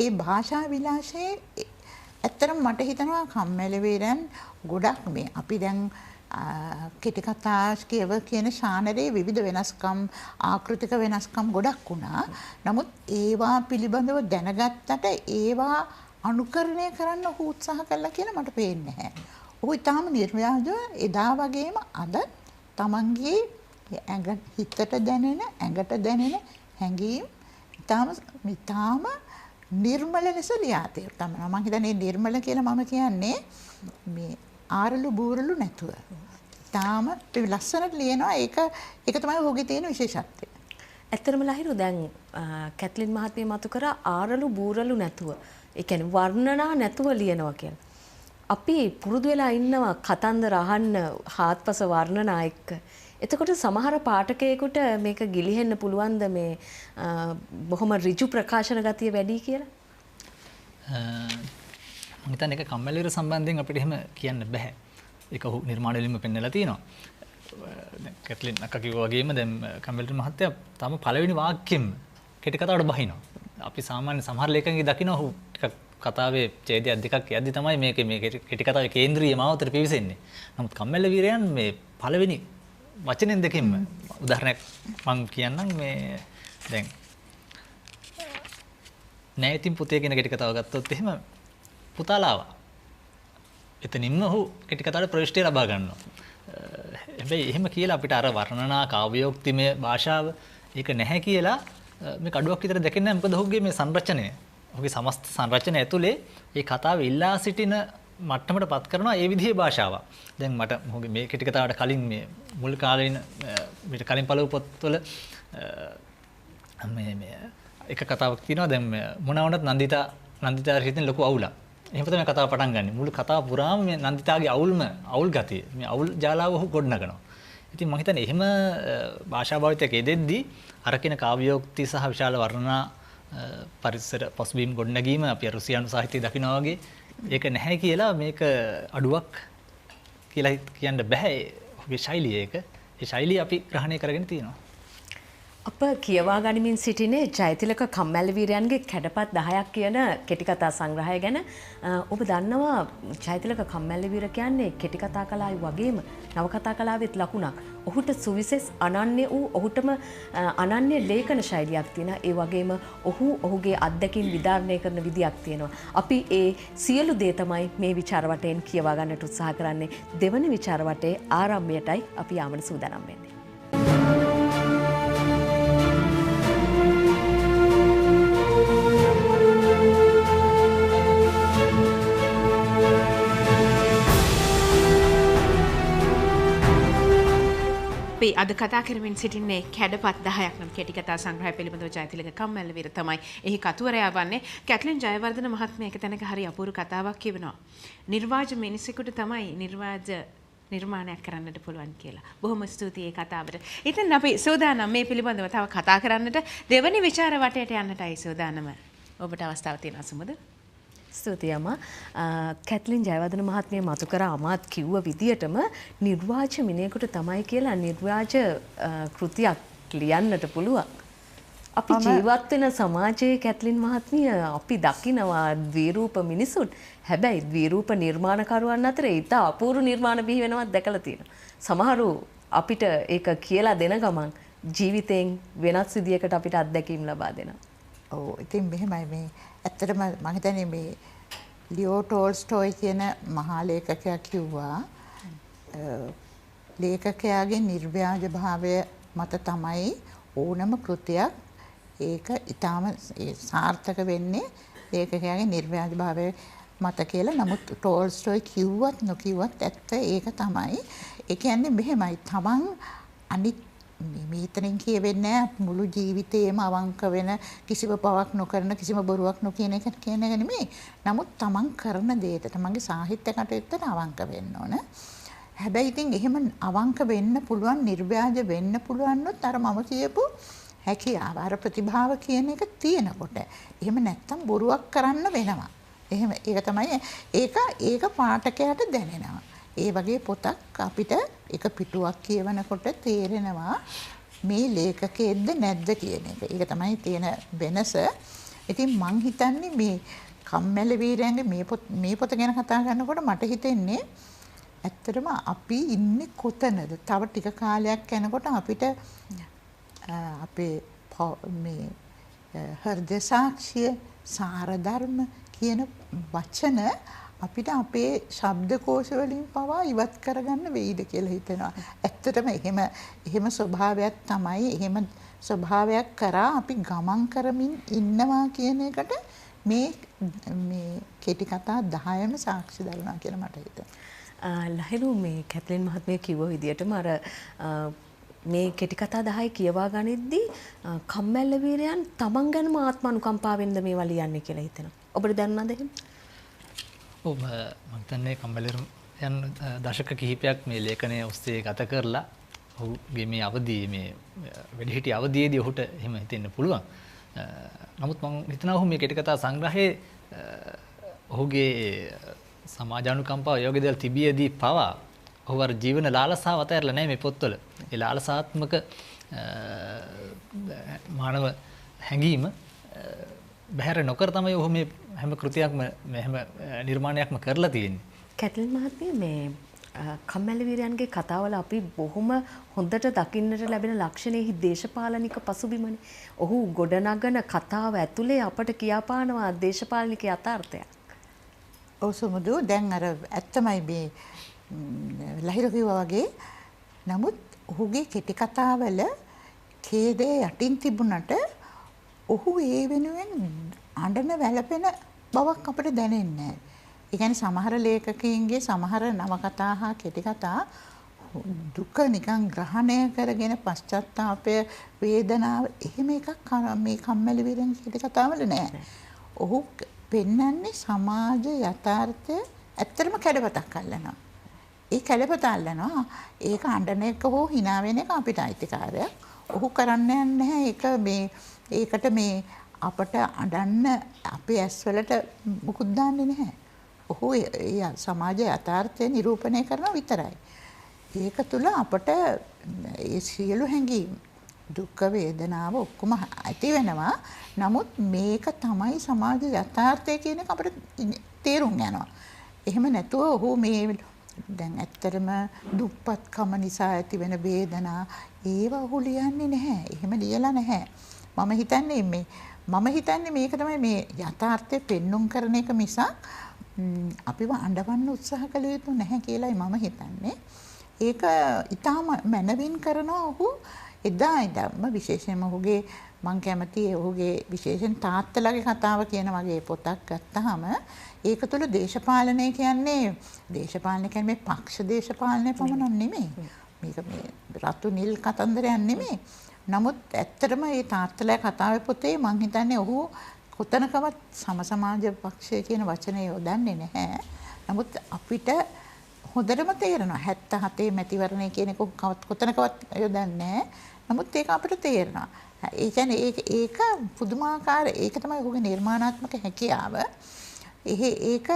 ඒ භාෂා විලාසයේ ඇත්තටම මට හිතෙනවා කම්මැලි වීරයන් ගොඩක් මේ අපි දැන් කෙටි කතා කියව කියන ශානරේ විවිධ වෙනස්කම් ආකෘතික වෙනස්කම් ගොඩක් වුණා. නමුත් ඒවා පිළිබඳව දැනගත්තට ඒවා අනුකරණය කරන්න ඔහු උත්සාහ කළා කියලා මට පේන්නේ නැහැ. ඔහු ඊටාම නිර්ව්‍යාජව එදා වගේම අද තමන්ගේ හිතට දැනෙන ඇඟට දැනෙන හැඟීම් ඊටාම නිර්මල ලෙස ලියා තියෙනවා. මම හිතන්නේ නිර්මල කියලා මම කියන්නේ මේ ආරලු බූරලු නැතුව. ඊටාම ලස්සනට ලියනවා. ඒක තමයි ඔහුගේ තියෙන විශේෂත්වය. ඇත්තටම ලහිරු දැන් කැට්ලින් මහත්මිය මතු කරා ආරලු බූරලු නැතුව. ඒ කියන්නේ වර්ණනා නැතුව ලියනවා කියලා. අපි පුරුදු වෙලා ඉන්නවා කතන්දර අහන්න හාත්පස වර්ණනා එක්ක. එතකොට සමහර පාඨකයෙකුට මේක ගිලිහෙන්න පුළුවන්ද මේ බොහොම ඍජු ප්‍රකාශන ගතිය වැඩි කියලා? මම හිතන්නේ ඒක කම්මැලිවර සම්බන්ධයෙන් අපිට එහෙම කියන්න බෑ. ඒක ඔහු නිර්මාණ වලින්ම පෙන්නලා තියෙනවා. දැන් කැට්ලින් අක්කා කිව්වා වගේම දැන් කම්මැලිවර මහත්තයා තම පළවෙනි වාක්‍යෙම කෙටි කතාවට බහිනවා. අපි සාමාන්‍ය සමහර ලේඛකයන්ගේ දකින්න ඔහු ටිකක් කතාවේ ඡේදයක් දෙකක් යද්දි තමයි මේ කෙටි කතාවේ කේන්ද්‍රීය මාවතට පිවිසෙන්නේ. නමුත් කම්මැලි වීරයන් මේ පළවෙනි වචනෙන් දෙකෙන්ම උදාහරණයක් මම කියන්නම් මේ දැන් නෑ ඉතින් පුතේ කියන කෙටි කතාව ගත්තොත් එහෙම පුතාලාවා. එතනින්ම ඔහු කෙටි කතාවේ ප්‍රවිෂ්ටි ලබා ගන්නවා. හැබැයි එහෙම කියලා අපිට අර වර්ණනා කාව්‍යෝක්තිමය භාෂාව ඒක නැහැ කියලා මේ කඩුවක් විතර දෙකෙන්නේ නැහැ. මොකද ඔහුගේ මේ සංරචනය ඔහුගේ සමස්ත සංරචනය ඇතුලේ මේ කතාවේ ඉල්ලා සිටින මට්ටමට පත් කරනවා ඒ විදිහේ භාෂාවක්. දැන් මට මොකද මේ කෙටි කතාවට කලින් මේ මුල් කාලේන මීට කලින් පළව පොත්වල මේ එක කතාවක් තියෙනවා. දැන් මොනවා වුණත් නන්දිතා හිතෙන් ලොකු අවුලක්. එහෙම තමයි කතාව පටන් ගන්න. මුළු කතාව පුරාම මේ නන්දිතාගේ අවුල් ගතිය. මේ අවුල් ජාලාව ඔහු ගොඩනගනවා. ඉතින් මම හිතන්නේ එහෙම භාෂා භාවිතයක යෙදෙද්දී අර කියන කාව්‍යෝක්ති සහ විශාල වර්ණනා පරිසර පසුබිම් ගොඩනැගීම අපි රුසියානු සාහිත්‍යය දකිනවා වගේ ඒක නැහැ කියලා මේක අඩුවක් කියලා කියන්න බෑ. ඔහුගේ ශෛලිය ඒක. ඒ ශෛලිය අපි ග්‍රහණය කරගෙන තියෙනවා. අප කියවා ගනිමින් සිටිනේ ජයතිලක කම්මැලිවීරයන්ගේ කැඩපත් 10ක් කියන කෙටි කතා සංග්‍රහය ගැන. ඔබ දන්නවා ජයතිලක කම්මැලිවීර කියන්නේ කෙටි කතා කලාවේ වගේම නවකතා කලාවෙත් ලකුණක්. ඔහුට සුවිශේෂ අනන්‍ය වූ ඔහුටම අනන්‍ය ලේඛන ශෛලියක් තියෙනවා. ඒ වගේම ඔහුගේ අත්දැකීම් විධාරණය කරන විදියක් තියෙනවා. අපි ඒ සියලු දේ තමයි මේ විචාර වටයෙන් කියවා ගන්නට උත්සාහ කරන්නේ. දෙවන විචාර වටේ ආරම්භයටයි අපි යාමන සූදානම් වෙන්නේ. අපි අද කතා කරමින් සිටින්නේ කැඩපත් 10ක් නම් කෙටි කතා සංග්‍රහය පිළිබඳව ජයතිලක කම්මැලිවීර තමයි එහි කතුවරයා වන්නේ. කැට්ලින් ජයවර්ධන මහත්මිය එක තැනක හරි අපූර්ව කතාවක් කියනවා. නිර්වාජ මිනිසෙකුට තමයි නිර්මාණයක් කරන්නට පුළුවන් කියලා. බොහොම ස්තුතියි ඒ කතාවට. ඉතින් අපි සූදානම් මේ පිළිබඳව තව කතා කරන්නට දෙවනි විචාර වටේට යන්නටයි සූදානම. ඔබට අවස්ථාව තියෙනවා සුමුද? ස්තුතියි අම්මා. කැට්ලින් ජයවර්ධන මහත්මිය මතු කර අමාත් කිව්ව විදියටම නිර්වාච මිනිහෙකුට තමයි කියලා නිර්වාච කෘතියක් ලියන්නට පුළුවන්. අපි ජීවත් වෙන සමාජයේ කැට්ලින් මහත්මිය අපි දකිනවා ද්විරූප මිනිසුන්. හැබැයි ද්විරූප නිර්මාණකරුවන් අතර ඊට අපූර්ව නිර්මාණ බිහි වෙනවත් දැකලා තියෙනවා. සමහරු අපිට ඒක කියලා දෙන ගමන් ජීවිතයෙන් වෙනස් විදියකට අපිට අත්දැකීම් ලබා දෙනවා. ඔව් ඉතින් මෙහෙමයි මේ ඇත්තටම මම හිතන්නේ මේ ලියෝ ටෝල්ස්ටෝයි කියන මහා ලේඛකයා කිව්වා ලේඛකයාගේ නිර්ව්‍යාජ භාවය මත තමයි ඕනම කෘතියක් ඒක ඊටාම සාර්ථක වෙන්නේ ලේඛකයාගේ නිර්ව්‍යාජ භාවය මත කියලා. නමුත් ටෝල්ස්ටෝයි කිව්වත් නොකිව්වත් ඇත්ත ඒක තමයි. ඒ කියන්නේ මෙහෙමයි තමන් අනිත් මේතනින් කියවෙන්නේ මුළු ජීවිතේම අවංක වෙන කිසිම පවක් නොකරන කිසිම බොරුවක් නොකියන එක කියන එක නෙමෙයි. නමුත් තමන් කරන දේට තමන්ගේ සාහිත්‍ය කටයුත්තට අවංක වෙන්න ඕන. හැබැයි ඉතින් එහෙම අවංක වෙන්න පුළුවන් නිර්ව්‍යාජ වෙන්න පුළුවන්නොත් අර මම කියපු හැකියාව අර ප්‍රතිභාව කියන එක තියෙනකොට. එහෙම නැත්තම් බොරුවක් කරන්න වෙනවා. එහෙම ඒක තමයි ඒක පාඨකයාට දැනෙනවා. ඒ වගේ පොතක් අපිට එක පිටුවක් කියවනකොට තේරෙනවා මේ ලේඛකයෙක්ද නැද්ද කියන එක. ඒක තමයි තියෙන වෙනස. ඉතින් මං හිතන්නේ මේ කම්මැලිවීරයන්ගේ මේ පොත ගැන කතා කරනකොට මට හිතෙන්නේ ඇත්තටම අපි ඉන්නේ කොතනද? තව ටික කාලයක් යනකොට අපිට අපේ මේ හෘද සාක්ෂිය සාරධර්ම කියන වචන අපිට අපේ ශබ්දකෝෂ වලින් පවා ඉවත් කරගන්න වෙයිද කියලා හිතෙනවා. ඇත්තටම එහෙම ස්වභාවයක් තමයි. එහෙම ස්වභාවයක් කරා අපි ගමන් කරමින් ඉන්නවා කියන එකට මේ කෙටි කතා 10ම සාක්ෂි දරනවා කියලා මට හිතෙනවා. ලහිරු මේ කැට්ලින් මහත්මිය කිව්ව විදියටම අර මේ කෙටි කතා 10 කියවා ගනිද්දී කම්මැල්ල වීරයන් තමන් ගැනම ආත්ම අනුකම්පාවෙන්ද මේවා ලියන්නේ කියලා හිතෙනවා. ඔබට දැනුණාද එහෙම? ඔව් මම හිතන්නේ කම්මැලිවරුන් යන දශක කිහිපයක් මේ ලේඛනය ඔස්සේ ගත කරලා ඔහුගේ මේ අවධියේ මේ වැඩිහිටි අවධියේදී ඔහුට එහෙම හිතෙන්න පුළුවන්. නමුත් මම හිතනවා ඔහු මේ කෙටි කතා සංග්‍රහයේ ඔහුගේ සමාජානුකම්පාව යෝග්‍ය දේවල් තිබියදී පවා ඔහු අර ජීවන ලාලසාව අතහැරලා නැහැ මේ පොත්වල. ඒ ලාලසාත්මක මානව හැඟීම බහැර නොකර තමයි ඔහු මේ හැම කෘතියක්ම හැම නිර්මාණයක්ම කරලා තියෙන්නේ. කැට්ලින් මහත්මිය මේ කම්මැලි වීරයන්ගේ කතාවල අපි බොහොම හොඳට දකින්නට ලැබෙන ලක්ෂණෙහි දේශපාලනික පසුබිමනේ. ඔහු ගොඩනගන කතාව ඇතුලේ අපට කියාපානවා දේශපාලනික යථාර්ථයක්. ඔව් සමුදු දැන් අර ඇත්තමයි මේ ලහිරු කිව්වා වගේ. නමුත් ඔහුගේ කෙටි කතාවල ඛේදයේ යටින් තිබුණට ඔහු ඒ වෙනුවෙන් අඬන වැළපෙන බවක් අපිට දැනෙන්නේ නැහැ. ඒ කියන්නේ සමහර ලේඛකයින්ගේ සමහර නවකතා හා කෙටි කතා දුක නිකන් ග්‍රහණය කරගෙන පශ්චාත්තාපය වේදනාව එහෙම එකක් මේ කම්මැලි විරන් කෙටි කතාවල නෑ. ඔහු පෙන්වන්නේ සමාජ යථාර්ථය ඇත්තටම කැඩපතක් අල්ලනවා. ඒ කැඩපත අල්ලනවා. ඒක අඬන එක හෝ hina වෙන එක අපිට අයිතිකාරයක්. ඔහු කරන්න යන්නේ ඒකට මේ අපට අඬන්න අපේ ඇස්වලට මුකුත් දාන්නේ නැහැ. ඔහු සමාජ යථාර්ථය නිරූපණය කරනවා විතරයි. ඒක තුළ අපට ඒ සියලු හැඟීම් දුක් වේදනාව ඔක්කොම ඇති වෙනවා. නමුත් මේක තමයි සමාජ යථාර්ථය කියන එක අපිට තේරුම් යනවා. එහෙම නැතුව ඔහු මේ දැන් ඇත්තටම දුප්පත්කම නිසා ඇති වෙන වේදනා ඒව ඔහු ලියන්නේ නැහැ. එහෙම ලියලා නැහැ. මම හිතන්නේ මේක තමයි මේ යථාර්ථය පෙන්눔 කරන එක මිසක් අපිව අඬවන්න උත්සාහ කළ යුතු නැහැ කියලායි මම හිතන්නේ. ඒක ඊටාම මනවින් කරනවා ඔහු එදා ඉඳන්ම විශේෂයෙන්ම ඔහුගේ මං කැමති ඔහුගේ විශේෂයෙන් තාත්තලාගේ කතාව කියන වගේ පොතක් ගත්තාම ඒක තුළ දේශපාලනය කියන්නේ මේ පක්ෂ දේශපාලනය පමණක් නෙමෙයි. මේක මේ රතු නිල් කතන්දරයක් නෙමෙයි. නමුත් ඇත්තටම මේ තාත්තලාගේ කතාවේ පොතේ මං හිතන්නේ ඔහු කොතනකවත් සමාජ පක්ෂය කියන වචනේ යොදන්නේ නැහැ. නමුත් අපිට හොඳටම තේරෙනවා 77 මැතිවරණය කියන එක කොතනකවත් යොදන්නේ නැහැ. නමුත් ඒක අපිට තේරෙනවා. ඒ කියන්නේ ඒක පුදුමාකාර ඒක තමයි ඔහුගේ නිර්මාණාත්මක හැකියාව. ඒක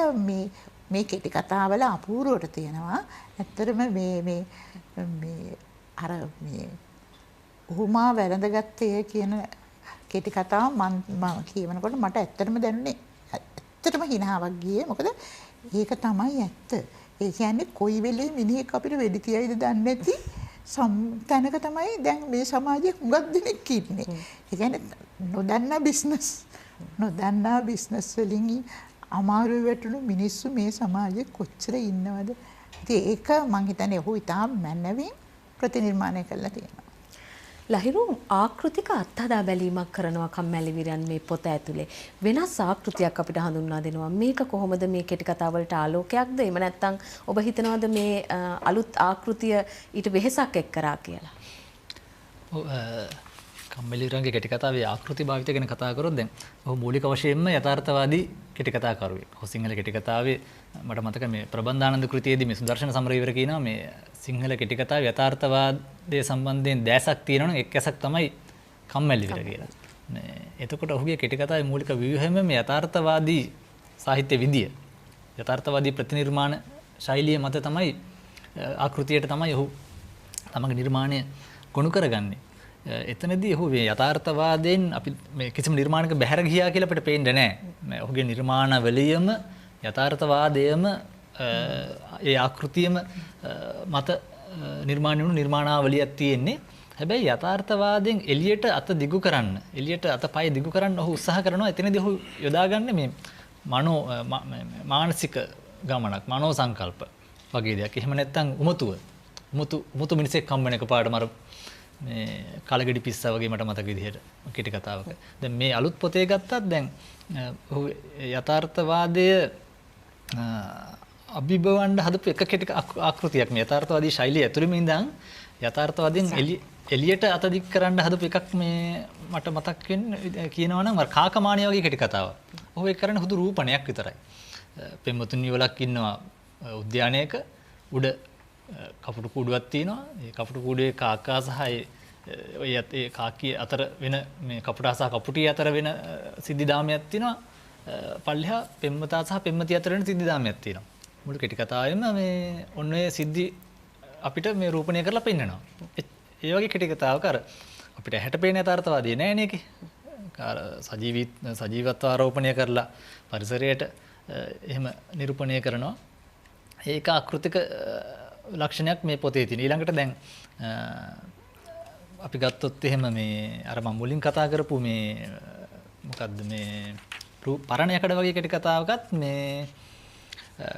මේ කෙටි කතාවල අපූර්වට තියෙනවා. ඇත්තටම මේ ඔහුමා වැළඳගත්තේ කියන කෙටි කතාව මම කියවනකොට මට ඇත්තටම දැනුනේ ඇත්තටම හිනාවක් ගියේ. මොකද ඒක තමයි ඇත්ත. ඒ කියන්නේ කොයි වෙලේ මිනිහෙක් අපිට වෙඩි තියයිද දන්නේ නැති තැනක තමයි දැන් මේ සමාජයේ හුඟක් දෙනෙක් ඉන්නේ. ඒ කියන්නේ නොදන්නා බිස්නස් වලින් අමාරු වැටුණු මිනිස්සු මේ සමාජයේ කොච්චර ඉන්නවද? ඉතින් ඒක මං හිතන්නේ ඔහු ඉතාම මැනවින් ප්‍රතිනිර්මාණය කරලා තියෙනවා. ලහිරු ආකෘතික අත්හදා බැලීමක් කරනවා කම්මැලි විරන් මේ පොත ඇතුලේ. වෙනස් ආකෘතියක් අපිට හඳුන්වා දෙනවා. මේක කොහොමද මේ කෙටි කතාවලට ආලෝකයක්ද? එහෙම නැත්නම් ඔබ හිතනවාද මේ අලුත් ආකෘතිය ඊට වෙහෙසක් එක් කරා කියලා? කම්මැලි විරන්ගේ කෙටි කතාවේ ආකෘති භාවිතය ගැන කතා කරොත් දැන් ඔහු මූලික වශයෙන්ම යථාර්ථවාදී කෙටි කතා කරුවෙක්. ඔහු සිංහල කෙටි කතාවේ මට මතක මේ ප්‍රබන්ධානන්ද කෘතියේදී මේ සුදර්ශන සමරවීර කියනවා මේ සිංහල කෙටි කතාවේ යථාර්ථවාදයේ සම්බන්ධයෙන් දැසක් තියෙනවා නම් එක් ඇසක් තමයි කම්මැලි විර කියලා. මේ එතකොට ඔහුගේ කෙටි කතාවේ මූලික ව්‍යුහයම මේ යථාර්ථවාදී සාහිත්‍ය විදිය. යථාර්ථවාදී ප්‍රතිනිර්මාණ ශෛලිය මත තමයි ආකෘතියට තමයි ඔහු තමගේ නිර්මාණය ගොනු කරගන්නේ. එතනදී ඔහු මේ යථාර්ථවාදයෙන් අපි මේ කිසිම නිර්මාණයක බැහැර ගියා කියලා අපිට පේන්නේ නැහැ. ඔහුගේ නිර්මාණවලියම යථාර්ථවාදයම ඒ ආකෘතියම මත නිර්මාණය වුණු නිර්මාණාවලියක් තියෙන්නේ. හැබැයි යථාර්ථවාදයෙන් එළියට අත දිගු කරන්න, එළියට අත පය දිගු කරන්න ඔහු උත්සාහ කරනවා. එතනදී ඔහු යොදාගන්නේ මේ මානසික ගමනක්, මනෝ සංකල්ප වගේ දෙයක්. එහෙම නැත්නම් උමුතු මිනිසෙක් හම්බ වෙන එකපාරටම අර මේ කලගෙඩි පිස්සා වගේ මට මතක විදිහට කෙටි කතාවක. දැන් මේ අලුත් පොතේ ගත්තත් දැන් ඔහු යථාර්ථවාදය අභිබවන්න හදපු එක කෙටි ආකෘතියක් මේ යථාර්ථවාදී ශෛලිය ඇතුළෙම ඉඳන් යථාර්ථවාදයෙන් එළියට අත දික් කරන්න හදපු එකක් මේ මට මතක් වෙන්නේ කියනවා නම් අර කාකමාණිය වගේ කෙටි කතාවක්. ඔහු ඒක කරන්නේ හුදු රූපණයක් විතරයි. පෙම්වතුන් යවලක් ඉන්නවා උද්‍යානයක උඩ කපුටු කූඩුවක් තියෙනවා. ඒ කපුටු කූඩුවේ කාකා සහ ඒ කාකිය අතර වෙන මේ කපුටා සහ කපුටිය අතර වෙන සිද්ධිදාමයක් තියෙනවා. පල්ලෙහා පෙම්වතා සහ පෙම්වතිය අතර වෙන සිද්ධිදාමයක් තියෙනවා. මුළු කෙටි කතාවෙම මේ ඔන්න ඔය සිද්ධි අපිට මේ රූපණය කරලා පෙන්නනවා. ඒ වගේ කෙටි කතාවක අර අපිට හැට පේන යථාර්ථවාදී නෑ නේ ඒකේ. අර සජීවත්ව ආරෝපණය කරලා පරිසරයට එහෙම නිරූපණය කරනවා. ඒක ආකෘතික ලක්ෂණයක් මේ පොතේ තියෙන. ඊළඟට දැන් අපි ගත්තොත් එහෙම මේ අර මම මුලින් කතා කරපු මේ මොකද්ද මේ පරණ යකඩ වගේ කෙටි කතාවකත් මේ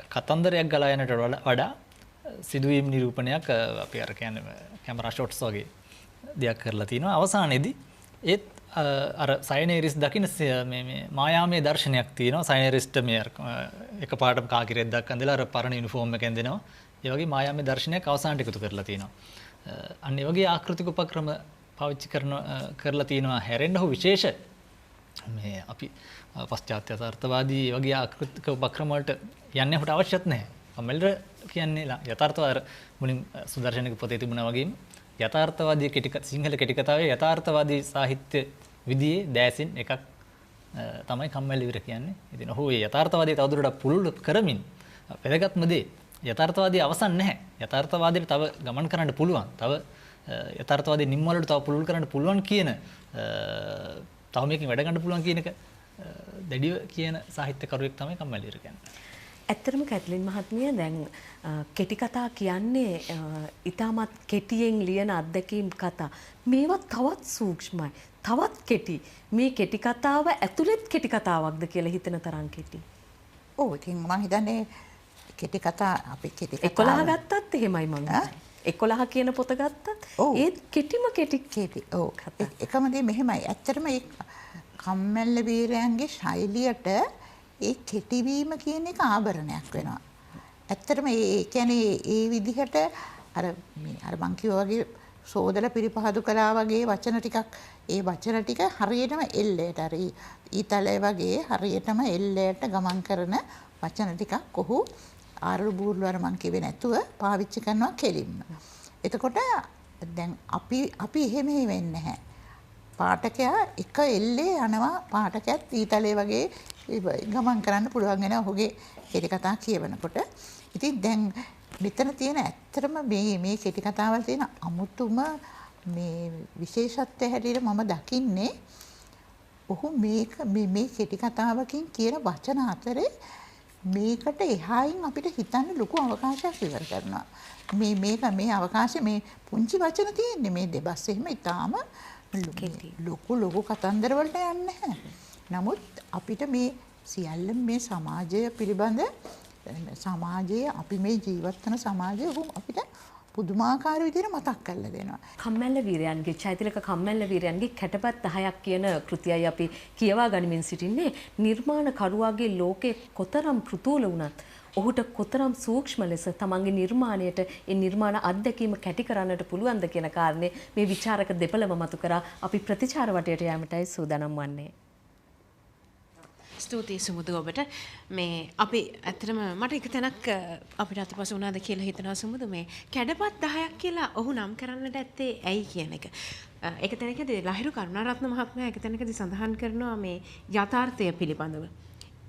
කතන්දරයක් ගලා යනට වඩා සිදුවීම් නිරූපණයක් අපි අර කියන්නේ කැමරා ෂොට්ස් වගේ දෙයක් කරලා තිනවා. අවසානයේදී ඒත් අර සයිනේරිස් දකින්න මේ මායාමය දර්ශනයක් තියෙනවා. සයිනේරිස්ට මේ එකපාරටම කාකිරෙද්දක් ඇඳලා අර පරණ යුනිෆෝම් එකෙන් දෙනවා. ඒ වගේ මායාමය දර්ශනයක් අවසානට එකතු කරලා තියෙනවා. අන්න ඒ වගේ ආකෘතික උපක්‍රම පාවිච්චි කරලා තියෙනවා. හැරෙන්න ඔහු විශේෂ මේ අපි පශ්චාත්‍ය යථාර්ථවාදී වගේ ආකෘතික උපක්‍රම වලට යන්නේ හොට අවශ්‍යත් නැහැ. කම්මැලිර කියන්නේ යථාර්ථවාද මුලින් සුදර්ශනික පොතේ තිබුණා වගේම යථාර්ථවාදී සිංහල කෙටි කතාවේ යථාර්ථවාදී සාහිත්‍ය විදියේ දෑසින් එකක් තමයි කම්මැලිවිර කියන්නේ. ඉතින් ඔහු ඒ යථාර්ථවාදී තවදුරටත් පුළුල් කරමින් වැදගත්ම දේ යථාර්ථවාදී අවසන් නැහැ. යථාර්ථවාදයට තව ගමන් කරන්න පුළුවන්. තව යථාර්ථවාදී නිම්වලට තව පුළුල් කරන්න පුළුවන් කියන තව මේකෙන් වැඩ ගන්න පුළුවන් කියන එක දැඩිව කියන සාහිත්‍යකරුවෙක් තමයි කම්මැලිවිර කියන්නේ. ඇත්තටම කැටලින් මහත්මිය දැන් කෙටි කතා කියන්නේ ඊටමත් කෙටියෙන් ලියන අත්දැකීම් කතා. මේවා තවත් සූක්ෂමයි. තවත් කෙටි. මේ කෙටි කතාව ඇතුළෙත් කෙටි කතාවක්ද කියලා හිතන තරම් කෙටි. ඔව් ඉතින් මම හිතන්නේ කෙටි කතා අපි කෙටි කතා 11 ගත්තත් එහෙමයි මම. 11 කියන පොත ගත්තත් ඒත් කෙටිම කෙටි. ඔව්. එකම දේ මෙහෙමයි. ඇත්තටම ඒ කම්මැල්ල වීරයන්ගේ ශෛලියට ඒ කෙටිවීම කියන එක ආභරණයක් වෙනවා. ඇත්තටම ඒ කියන්නේ ඒ විදිහට අර මං කිව්වා වගේ සෝදලා පිරිපහදු කළා වගේ වචන ටික හරියටම එල්ලයට අර ඊතලයේ වගේ හරියටම එල්ලයට ගමන් කරන වචන ටිකක් ඔහු ආරු බූර්ලවර මං කිව්වේ නැතුව පාවිච්චි කරනවා කෙලින්ම. එතකොට දැන් අපි එහෙම වෙන්නේ නැහැ. පාඨකයා එක එල්ලේ යනවා පාඨකයාත් ඊතලයේ වගේ ගමන් කරන්න පුළුවන් වෙනවා ඔහුගේ කෙටි කතා කියවනකොට. ඉතින් දැන් මෙතන තියෙන ඇත්තටම මේ කෙටි කතාවල තියෙන අමුතුම මේ විශේෂත්වය හැටියට මම දකින්නේ ඔහු මේ කෙටි කතාවකින් කියන වචන අතරේ මේකට එහායින් අපිට හිතන්න ලොකු අවකාශයක් ඉවර කරනවා. මේ අවකාශය මේ පුංචි වචන තියෙන්නේ මේ දෙබස් එහෙම ඊටාම ලොකු කතන්දර වලට යන්නේ නැහැ. නමුත් අපිට මේ සියල්ල මේ සමාජය පිළිබඳ සමාජයේ අපි මේ ජීවත් වෙන සමාජය අපිට පුදුමාකාර විදිහට මතක් කරලා දෙනවා. කම්මැල්ල වීරයන්ගේ චෛත්‍යලක කම්මැල්ල වීරයන්ගේ කැටපත් 10ක් කියන කෘතියයි අපි කියවා ගනිමින් සිටින්නේ. නිර්මාණකරුවාගේ ලෝකේ කොතරම් පෘථූල වුණත් ඔහුට කොතරම් සූක්ෂම ලෙස තමන්ගේ නිර්මාණයට ඒ නිර්මාණ අත්දැකීම කැටි කරන්නට පුළුවන්ද කියන කාරණේ මේ විචාරක දෙපළම මතු කරා අපි ප්‍රතිචාර වටයට යෑමටයි සූදානම් වන්නේ. ස්තුතියි සුමුදු ඔබට. මේ අපි ඇත්තටම මට එක තැනක් අපිට අතපසු වුණාද කියලා හිතනවා සුමුදු. මේ කැඩපත් 10ක් කියලා ඔහු නම් කරන්නට ඇත්තේ ඇයි කියන එක. එක තැනකදී ලහිරු කරුණාරත්න මහත්මයා එක තැනකදී සඳහන් කරනවා මේ යථාර්ථය පිළිබඳව.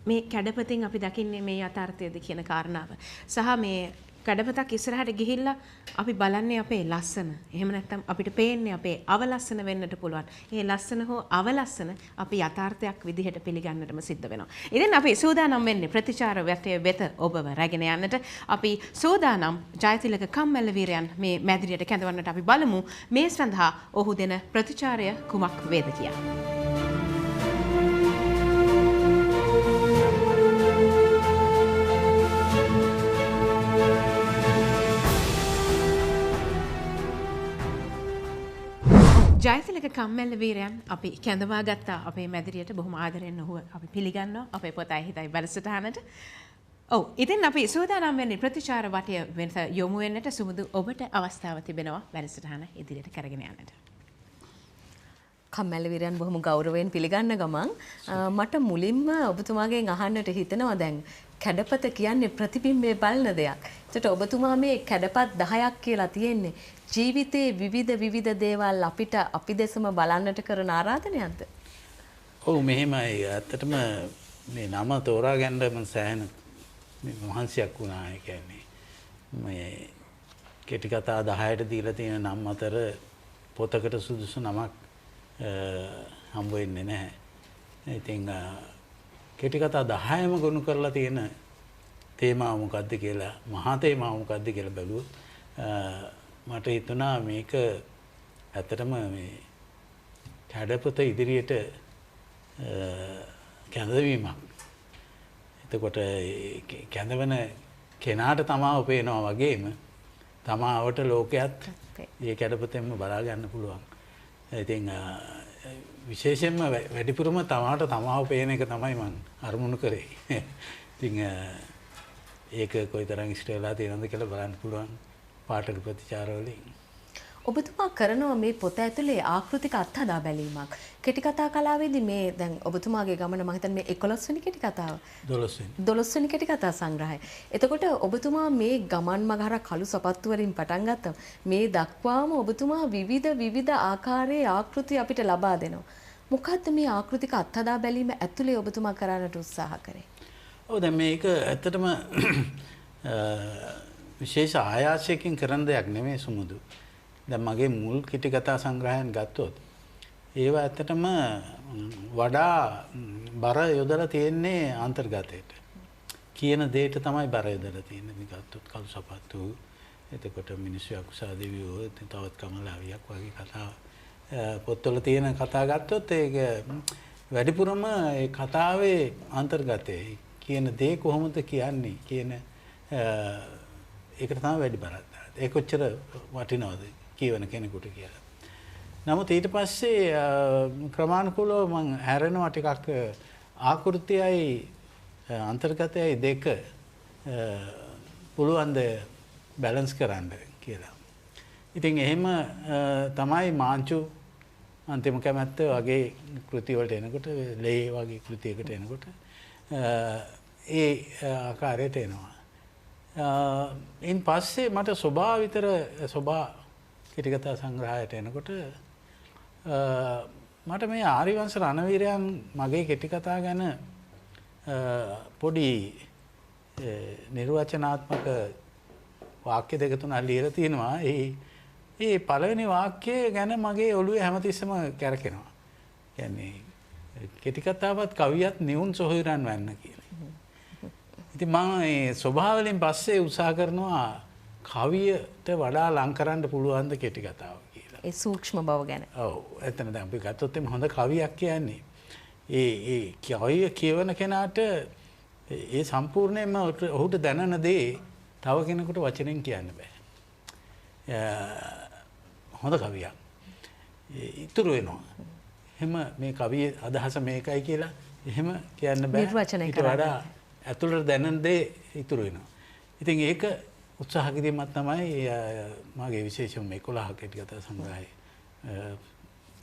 මේ කැඩපතින් අපි දකින්නේ මේ යථාර්ථයද කියන කාරණාව. සහ මේ කැඩපතක් ඉස්සරහට ගිහිල්ලා අපි බලන්නේ අපේ ලස්සන. එහෙම නැත්නම් අපිට පේන්නේ අපේ අවලස්සන වෙන්නට පුළුවන්. ඒ ලස්සන හෝ අවලස්සන අපි යථාර්ථයක් විදිහට පිළිගන්නටම සිද්ධ වෙනවා. ඉතින් අපි සූදානම් වෙන්නේ ප්‍රතිචාර වටය වෙත ඔබව රැගෙන යන්නට. අපි සූදානම් ජයතිලක කම්මැල්ල වීරයන් මේ මැදිරියට කැඳවන්නට අපි බලමු මේ සඳහා ඔහු දෙන ප්‍රතිචාරය කුමක් වේද කියලා. ජයතිලක කම්මැල්ල වීරයන් අපි කැඳවා ගත්තා අපේ මැදිරියට බොහොම ආදරෙන් ඔහුව අපි පිළිගන්නවා අපේ පොතයි හිතයි බලසටහනට. ඔව් ඉතින් අපි සූදානම් වෙන්නේ ප්‍රතිචාර වටය වෙනස යොමු වෙන්නට. සුමුදු ඔබට අවස්ථාව තිබෙනවා වැඩසටහන ඉදිරියට කරගෙන යන්නට. කම්මැල්ල වීරයන් බොහොම ගෞරවයෙන් පිළිගන්න ගමන් මට මුලින්ම ඔබතුමාගෙන් අහන්නට හිතෙනවා දැන් කැඩපත කියන්නේ ප්‍රතිබිම්බය බලන දෙයක්. ඒකට ඔබතුමා මේ කැඩපත් 10ක් කියලා තියෙන්නේ ජීවිතයේ විවිධ දේවල් අපිට අපි දෙසම බලන්නට කරන ආරාධනයක්ද? ඔව් මෙහෙමයි. ඇත්තටම මේ නම තෝරා ගන්න මම සෑහෙන මහන්සියක් වුණා. ඒ කියන්නේ මේ කෙටි කතා 10ට දීලා තියෙන නම් අතර පොතකට සුදුසු නමක් හම්බ වෙන්නේ නැහැ. ඉතින් කෙටි කතා 10ම ගොනු කරලා තියෙන තේමාව මොකද්ද කියලා මහා තේමාව මොකද්ද කියලා බැලුවොත් මට හිතුණා මේක ඇත්තටම මේ කැඩපත ඉදිරියට කැඳවීමක්. එතකොට කැඳවන කෙනාට තමාව පේනවා වගේම තමාවට ලෝකයක් මේ කැඩපතෙන්ම බලා ගන්න පුළුවන්. ඉතින් විශේෂයෙන්ම වැඩිපුරම තමාට තමාව පේන එක තමයි මම අරමුණු කරේ. ඉතින් ඒක කොයිතරම් ඉෂ්ට වෙලා තියෙනවද කියලා බලන්න පුළුවන් පාඨක ප්‍රතිචාර වලින්. ඔබතුමා කරනවා මේ පොත ඇතුලේ ආකෘතික අත්හදා බැලීමක්. කෙටි කතා කලාවේදී මේ දැන් ඔබතුමාගේ ගමන මම හිතන්නේ මේ 11 වෙනි කෙටි කතාව. 12 වෙනි කෙටි කතා සංග්‍රහය. එතකොට ඔබතුමා මේ ගමන් මග හරහා කළු සපත්තු වලින් පටන් ගත්තා. මේ දක්වාම ඔබතුමා විවිධ ආකාරයේ ආකෘති අපිට ලබා දෙනවා. මොකද්ද මේ ආකෘතික අත්හදා බැලීම ඇතුලේ ඔබතුමා කරන්නට උත්සාහ කරේ? ඔව් දැන් මේක ඇත්තටම විශේෂ ආයාසයකින් කරන දෙයක් නෙමෙයි සුමුදු. දැන් මගේ මුල් කෙටි කතා සංග්‍රහයන් ගත්තොත් ඒවා ඇත්තටම වඩා බර යොදලා තියෙන්නේ අන්තර්ගතයට. කියන දෙයට තමයි බර යොදලා තියෙන්නේ. මේ ගත්තොත් කළු සපත්තු, එතකොට මිනිස්සු අකුසා දෙවියෝ, තවත් කමලාවියක් වගේ කතා පොත්වල තියෙන කතා ගත්තොත් ඒක වැඩිපුරම ඒ කතාවේ අන්තර්ගතයේ කියන දේ කොහොමද කියන්නේ කියන ඒකට තමයි වැඩි බරක් දාන්නේ. ඒ කොච්චර වටිනවද කියවන කෙනෙකුට කියලා. නමුත් ඊට පස්සේ ක්‍රමානුකූලව මම හැරෙනවා ටිකක් ආකෘතියයි අන්තර්ගතයයි දෙක පුළුවන් ද බැලන්ස් කරන්න කියලා. ඉතින් එහෙම තමයි මාංචු අන්තිම කැමැත්ත වගේ කෘති වලට එනකොට ලේ වගේ කෘතියකට එනකොට ඒ ආකාරයට එනවා. ඉන් පස්සේ මට සොබා කෙටි කතා සංග්‍රහයට එනකොට මට මේ ආරිවංශ රණවීරයන් මගේ කෙටි කතා ගැන පොඩි නිර්වචනාත්මක වාක්‍ය දෙක තුනක් ලියලා තියෙනවා. ඒ පළවෙනි වාක්‍යය ගැන මගේ ඔළුවේ හැමතිස්සෙම කැරකෙනවා. කියන්නේ කෙටි කතාවත් කවියත් නිවුන් සොහොයුරන් වන්න කියලා. ඉතින් මම මේ ස්වභාවයෙන් පස්සේ උත්සාහ කරනවා කවියට වඩා ලං කරන්න පුළුවන්ද කෙටි කතාව කියලා. ඒ සූක්ෂම බව ගැන. ඔව්. එතන දැන් අපි ගත්තොත් එimhe හොඳ කවියක් කියන්නේ ඒ කවිය කියවන කෙනාට ඒ සම්පූර්ණයෙන්ම ඔහුට දැනන දේ තව කෙනෙකුට වචනෙන් කියන්න බෑ. හොඳ කවියක්. ඉතුරු වෙනවා. එහෙම මේ කවියේ අදහස මේකයි කියලා එහෙම කියන්න බෑ. නිර්වචනය ඊට වඩා ඇතුළට දැනන දේ ඉතුරු වෙනවා. ඉතින් ඒක උත්සාහ කිරීමක් තමයි මගේ විශේෂම 11 කෙටි කතා සංග්‍රහයේ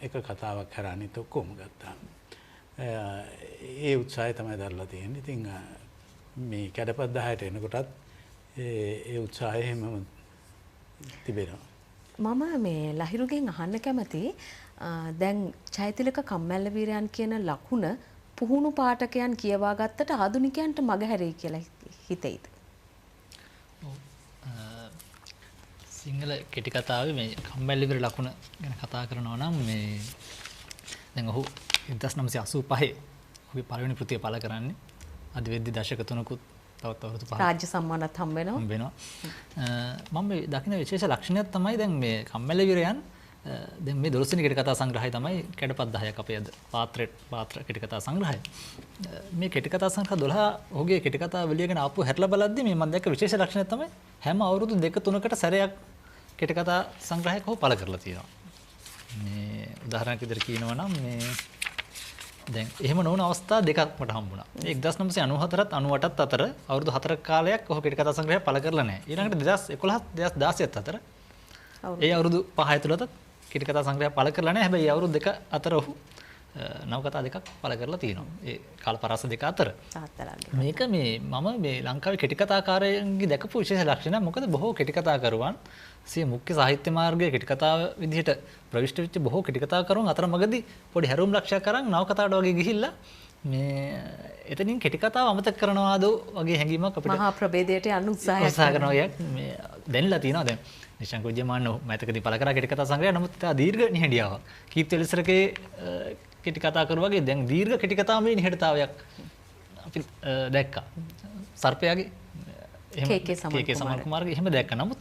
එක කතාවක් කරන්නේ ඔක්කොම ගත්තා. ඒ උත්සාහය තමයි දරලා තියෙන්නේ. ඉතින් මේ කැඩපත් 10ට එනකොටත් ඒ උත්සාහය හැමම තිබෙනවා. මම මේ ලහිරුගෙන් අහන්න කැමති දැන් චෛතලික කම්මැල්ල වීරයන් කියන ලකුණ පුහුණු පාඨකයන් කියවා ගත්තට ආධුනිකයන්ට මගහැරෙයි කියලා හිතෙයිද? සිංහල කෙටි කතාවේ මේ කම්මැලි විතර ලකුණ ගැන කතා කරනවා නම් මේ දැන් ඔහු 1985 ඔහුගේ පළවෙනි කෘතිය පළ කරන්නේ අද වෙද්දි දශක 3කුත් තවත් අවුරුදු 5ක් රාජ්‍ය සම්මානත් හම්බ වෙනවා. මම මේ දකින්න විශේෂ ලක්ෂණයක් තමයි දැන් මේ කම්මැලි විරයන් දැන් මේ 12 වෙනි කෙටි කතා සංග්‍රහය තමයි කැඩපත් 10ක් අපේ අද පාත්‍ර කෙටි කතා සංග්‍රහය. මේ කෙටි කතා සංග්‍රහ 12 ඔහුගේ කෙටි කතා වලියගෙන ආපු හැරලා බලද්දි මේ මම දැක්ක විශේෂ ලක්ෂණයක් තමයි හැම අවුරුදු 2-3කට සැරයක් කෙටි කතා සංග්‍රහයක් ඔහු පළ කරලා තියෙනවා. මේ උදාහරණයක් විදිහට කියනවා නම් මේ දැන් එහෙම නොවන අවස්ථා දෙකක් මට හම්බුණා. 1994ත් 98ත් අතර අවුරුදු 4ක කාලයක් ඔහු කෙටි කතා සංග්‍රහය පළ කරලා නැහැ. ඊළඟට 2011 2016ත් අතර ඒ අවුරුදු 5 ඇතුළත කෙටි කතා සංග්‍රහය පළ කරලා නැහැ. හැබැයි අවුරුදු දෙක අතර ඔහු නවකතා දෙකක් පළ කරලා තියෙනවා. ඒ කාල පරාස දෙක අතර. මේක මේ මම මේ ලංකාවේ කෙටි කතාකාරයන්ගේ දැකපු විශේෂ ලක්ෂණයක්. මොකද බොහෝ කෙටි කතාකරුවන් සිය මුඛ්‍ය සාහිත්‍ය මාර්ගයේ කෙටි කතාව විදිහට ප්‍රවිෂ්ඨ වෙච්ච බොහෝ කෙටි කතාකරුවන් අතරමඟදී පොඩි හැරුම් ලක්ෂයක් අරන් නවකතාවට වගේ ගිහිල්ලා මේ එතනින් කෙටි කතාව අමතක කරනවාද වගේ හැඟීමක් අපිට මහා ප්‍රභේදයට යන්න උත්සාහ කරනවා මේ දැන්ලා තියෙනවා දැන්. නිශංක විජයමාන්න මෑතකදී පළ කරා කෙටි කතා සංග්‍රහය. නමුත් තා දීර්ඝ නිහඬියාවක්. කීප් තෙලිසරගේ කෙටි කතා කරුවා වගේ දැන් දීර්ඝ කෙටි කතාවේ නිහඬතාවයක් අපි දැක්කා. සර්පයාගේ කේකේ සමන් කුමාරගේ එහෙම දැක්කා. නමුත්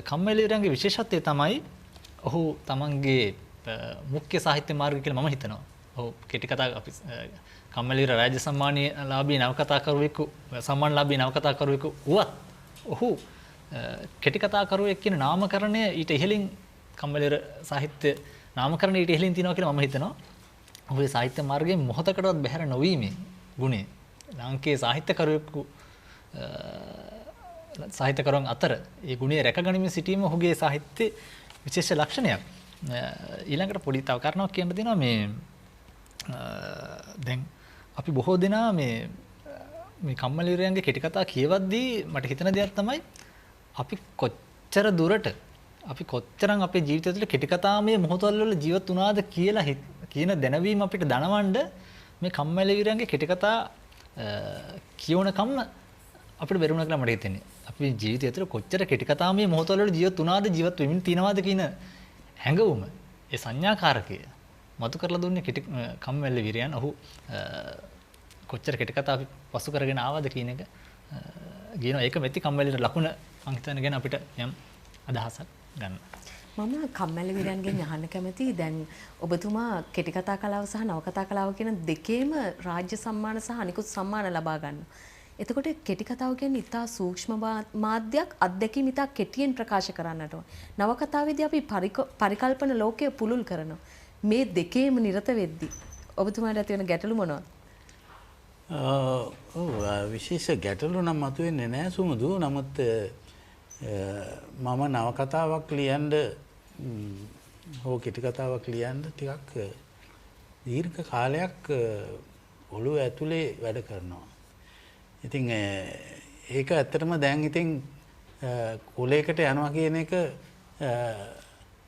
කම්මැලිවරන්ගේ විශේෂත්වය තමයි ඔහු තමන්ගේ මුඛ්‍ය සාහිත්‍ය මාර්ගය කියලා මම හිතනවා. ඔහු කෙටි කතා අපි කම්මැලිවර රාජ්‍ය සම්මානීය ලාභී නවකතාකරුවෙකු සම්මානලාභී නවකතාකරුවෙකු වුවත් ඔහු කෙටි කතාකරුවෙක් කියන නාමකරණය ඊට ඉහළින් කම්මැලිවර සාහිත්‍ය නාමකරණය ඊට ඉහළින් තියෙනවා කියලා මම හිතනවා. ඔහුගේ සාහිත්‍ය මාර්ගයේ මොහොතකටවත් බැහැර නොවීමේ ගුණය ලාංකේය සාහිත්‍යකරුවෙකු සාහිත්‍යකරුවන් අතර ඒ ගුණය රැකගනිමින් සිටීම ඔහුගේ සාහිත්‍යයේ විශේෂ ලක්ෂණයක්. ඊළඟට පොඩි තව කාරණාවක් කියන්න දෙනවා මේ දැන් අපි බොහෝ දෙනා මේ කම්මැලිවරයන්ගේ කෙටි කතා කියවද්දී මට හිතෙන දෙයක් තමයි අපි කොච්චර දුරට අපි කොච්චරම් අපේ ජීවිතය තුළ කෙටි කතාමය මොහොතවල වල ජීවත් වුණාද කියලා කියන දැනවීම අපිට දනවන්න මේ කම්මැලිවරයන්ගේ කෙටි කතා කියවන කම්ම අපිට බැරුණා කියලා මට හිතෙන්නේ. අපි ජීවිතය තුළ කොච්චර කෙටි කතාමය මොහොතවල වල ජීවත් වුණාද ජීවත් වෙමින් තියනවාද කියන හැඟවුම ඒ සංඥාකාරකය මතු කරලා දුන්නේ කෙටි කම්මැලිවරයන්. ඔහු කොච්චර කෙටි කතා අපි පසු කරගෙන ආවද කියන එක කියන එක මෙති කම්මැලිට ලකුණ මං හිතන ගැන අපිට යම් අදහසක් ගන්න. මම කම්මැලිවරයන්ගෙන් අහන්න කැමතියි දැන් ඔබතුමා කෙටි කතා කලාව සහ නවකතා කලාව කියන දෙකේම රාජ්‍ය සම්මාන සහ අනිකුත් සම්මාන ලබා ගන්නවා. එතකොට කෙටි කතාව කියන්නේ ඉතා සූක්ෂම මාධ්‍යයක් අත්දැකීම් ඉතා කෙටියෙන් ප්‍රකාශ කරන්නට ඕන. නවකතාවේදී අපි පරිකල්පන ලෝකය පුළුල් කරනවා. මේ දෙකේම නිරත වෙද්දී ඔබතුමාට ඇති වෙන ගැටලු මොනවද? විශේෂ ගැටලු නම් මතුවෙන්නේ නැහැ සුමුදු. නමුත් මම නවකතාවක් ලියන්න හෝ කෙටි කතාවක් ලියන්න ටිකක් දීර්ඝ කාලයක් ඔළුව ඇතුලේ වැඩ කරනවා. ඉතින් ඒක ඇත්තටම දැන් ඉතින් කුලයකට යනවා කියන එක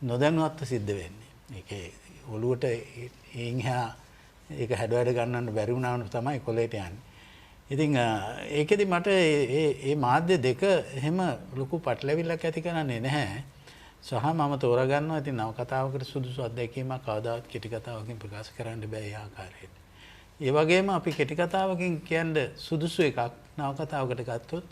නොදැනුවත්ව සිද්ධ වෙන්නේ. ඒකේ ඔළුවට එහා ඒක හැඩවැඩ ගන්නන්න බැරි වුණාම තමයි කොලේට යන්නේ. ඉතින් ඒකෙදි මට මේ මාධ්‍ය දෙක එහෙම ලොකු පටලැවිල්ලක් ඇති කරන්නේ නැහැ. සහ මම තෝරගන්නවා ඉතින් නවකතාවකට සුදුසු අත්දැකීමක් කවදාවත් කෙටි කතාවකින් ප්‍රකාශ කරන්න බෑ ඒ ආකාරයට. ඒ වගේම අපි කෙටි කතාවකින් කියන්න සුදුසු එකක් නවකතාවකට ගත්තොත්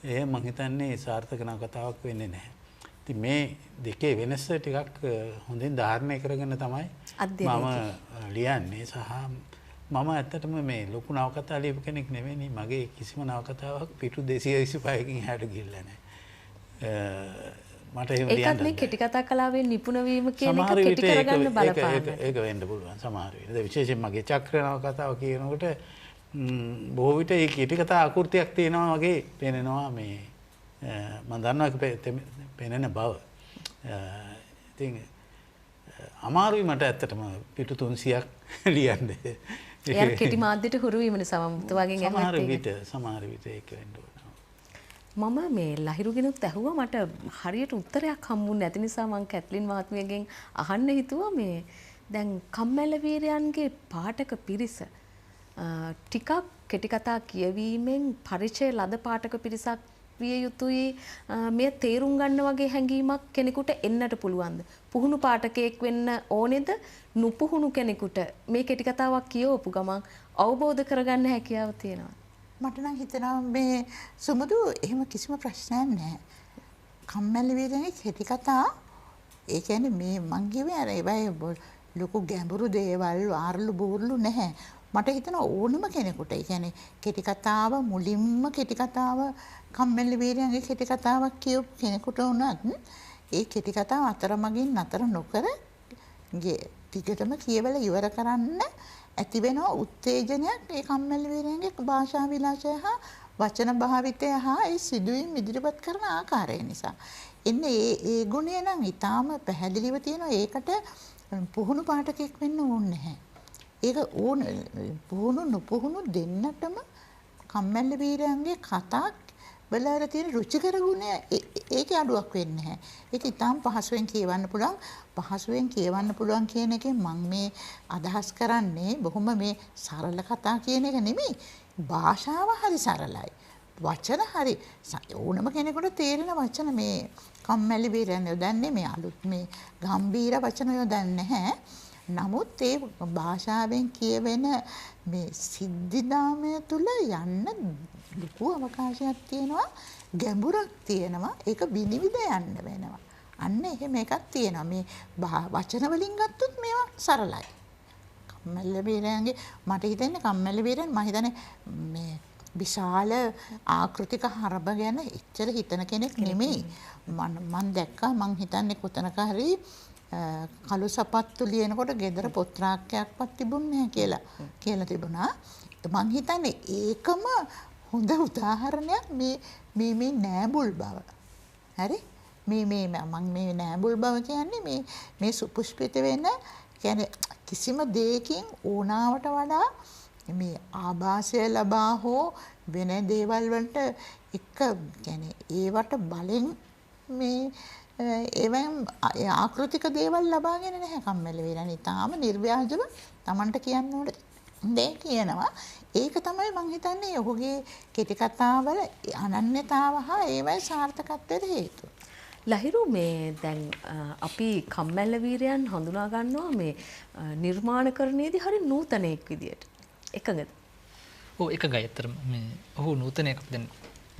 ඒ මම හිතන්නේ සාර්ථක නවකතාවක් වෙන්නේ නැහැ. ඉතින් මේ දෙකේ වෙනස ටිකක් හොඳින් ධාරණය කරගෙන තමයි මම ලියන්නේ. සහ මම ඇත්තටම මේ ලොකු නවකතා ලියපු කෙනෙක් නෙවෙයි. මගේ කිසිම නවකතාවක් පිටු 225කින් එහාට ගිහිල්ලා නැහැ. මට එහෙම ලියන්න ඒකත් මේ කෙටි කතා කලාවේ නිපුණ වීම කියන එක කෙටි කරගන්න බලපාන. ඒක වෙන්න පුළුවන් සමහර විට. විශේෂයෙන් මගේ චක්‍ර නවකතාව කියනකොට බොහෝ විට මේ කෙටි කතා ආකෘතියක් තියෙනවා වගේ පේනවා මේ මම දන්නවා ඒක පේනන බව. ඉතින් අමාරුයි මට ඇත්තටම පිටු 300ක් ලියන්න. ඒ කෙටි මාධ්‍යට හුරු වීම නිසා මම තුවාගෙන් සමහර විට ඒක වෙන්න ඕන. මම මේ ලහිරුගෙනුත් ඇහුවා මට හරියට උත්තරයක් හම්බුනේ නැති නිසා මම කැත්ලින් මහත්මියගෙන් අහන්න හිතුවා මේ දැන් කම්මැල වීරයන්ගේ පාඨක පිරිස ටිකක් කෙටි කතා කියවීමෙන් පරිචය ලද පාඨක පිරිසක් විය යුතුයි මේ තේරුම් ගන්න වගේ හැඟීමක් කෙනෙකුට එන්නට පුළුවන්ද? පුහුණු පාඨකයෙක් වෙන්න ඕනේද? නුපුහුණු කෙනෙකුට මේ කෙටි කතාවක් කියවපු ගමන් අවබෝධ කරගන්න හැකියාව තියෙනවා. මට නම් හිතෙනවා මේ සුමුදු එහෙම කිසිම ප්‍රශ්නයක් නැහැ. කම්මැලි වීරයන්ගේ කෙටි කතා ඒ කියන්නේ මේ මං කියවේ අර ඒවයි ලොකු ගැඹුරු දේවල් ආරලු බෝරලු නැහැ. මට හිතෙනවා ඕනම කෙනෙකුට ඒ කියන්නේ කෙටි කතාව මුලින්ම කෙටි කතාව කම්මැලි වීරයන්ගේ කෙටි කතාවක් කියවපු කෙනෙකුට උනත් ඒ කෙටි කතාව අතරමඟින් නතර නොකර ටිකටම කියවලා ඉවර කරන්න ඇති වෙනවා උත්තේජනයක් ඒ කම්මැලි වීරයන්ගේ භාෂා විලාසය හා වචන භාවිතය හා ඒ සිදුවීම් ඉදිරිපත් කරන ආකාරය නිසා. එන්නේ ඒ ගුණය නම් ඊටාම පැහැදිලිව තියෙනවා. ඒකට පුහුණු පාඨකයෙක් වෙන්න ඕනේ නැහැ. ඒක ඕන පුහුණු නොපුහුණු දෙන්නටම කම්මැලි වීරයන්ගේ කතා වල තියෙන රුචිකර ගුණය ඒකේ අඩුවක් වෙන්නේ නැහැ. ඒක ඊටාම පහසුවෙන් කියවන්න පුළුවන්. පහසුවෙන් කියවන්න පුළුවන් කියන එකෙන් මම මේ අදහස් කරන්නේ බොහොම මේ සරල කතා කියන එක නෙමෙයි. භාෂාව හරි සරලයි. වචන හරි ඕනම කෙනෙකුට තේරෙන වචන මේ කම්මැලි වීරයන් යොදන්නේ මේ අලුත් මේ ගම්බීර වචන යොදන්නේ නැහැ. නමුත් ඒ භාෂාවෙන් කියවෙන මේ සිද්ධිදාමය තුල යන්න ලොකු අවකාශයක් තියෙනවා, ගැඹුරක් තියෙනවා. ඒක විනිවිද යන්න වෙනවා. අන්න එහෙම එකක් තියෙනවා. මේ වචන වලින් ගත්තොත් මේවා සරලයි. කම්මැලි වීරයන්ගේ මට හිතෙන්නේ කම්මැලි වීරයන් මම හිතන්නේ මේ විශාල ආකෘතික හරබ ගැන එච්චර හිතන කෙනෙක් නෙමෙයි. මම දැක්කා මං හිතන්නේ කොතනක හරි කළු සපත්තු ලියනකොට ගෙදර පොත් රාක්කයක්වත් තිබුණේ නැහැ කියලා තිබුණා. මං හිතන්නේ ඒකම හොඳ උදාහරණයක් මේ නෑබුල් බව. හරි? මේ නෑබුල් බව කියන්නේ මේ සුපුෂ්පිත වෙන කියන්නේ කිසිම දෙයකින් ඕනාවට වඩා මේ ආభాසය ලබා හෝ වෙන දේවල් වලට එක කියන්නේ ඒවට බලෙන් මේ ඒවෙන් ආකෘතික දේවල් ලබාගෙන නැහැ කම්මැලි වෙලා නිතාම නිර්ව්‍යාජව Tamanට කියන්න ඕනේ දේ කියනවා. ඒක තමයි මං හිතන්නේ ඔහුගේ කෙටි කතාවල අනන්‍යතාව හා ඒවයි සාර්ථකත්වයට හේතුව. ලහිරු මේ දැන් අපි කම්මැල්ල වීරයන් හඳුනා ගන්නවා මේ නිර්මාණකරණයේදී හරි නූතනයෙක් විදියට. එකගද? ඔව් එකගයි. ඇත්තටම මේ ඔහු නූතනයෙක් දැන්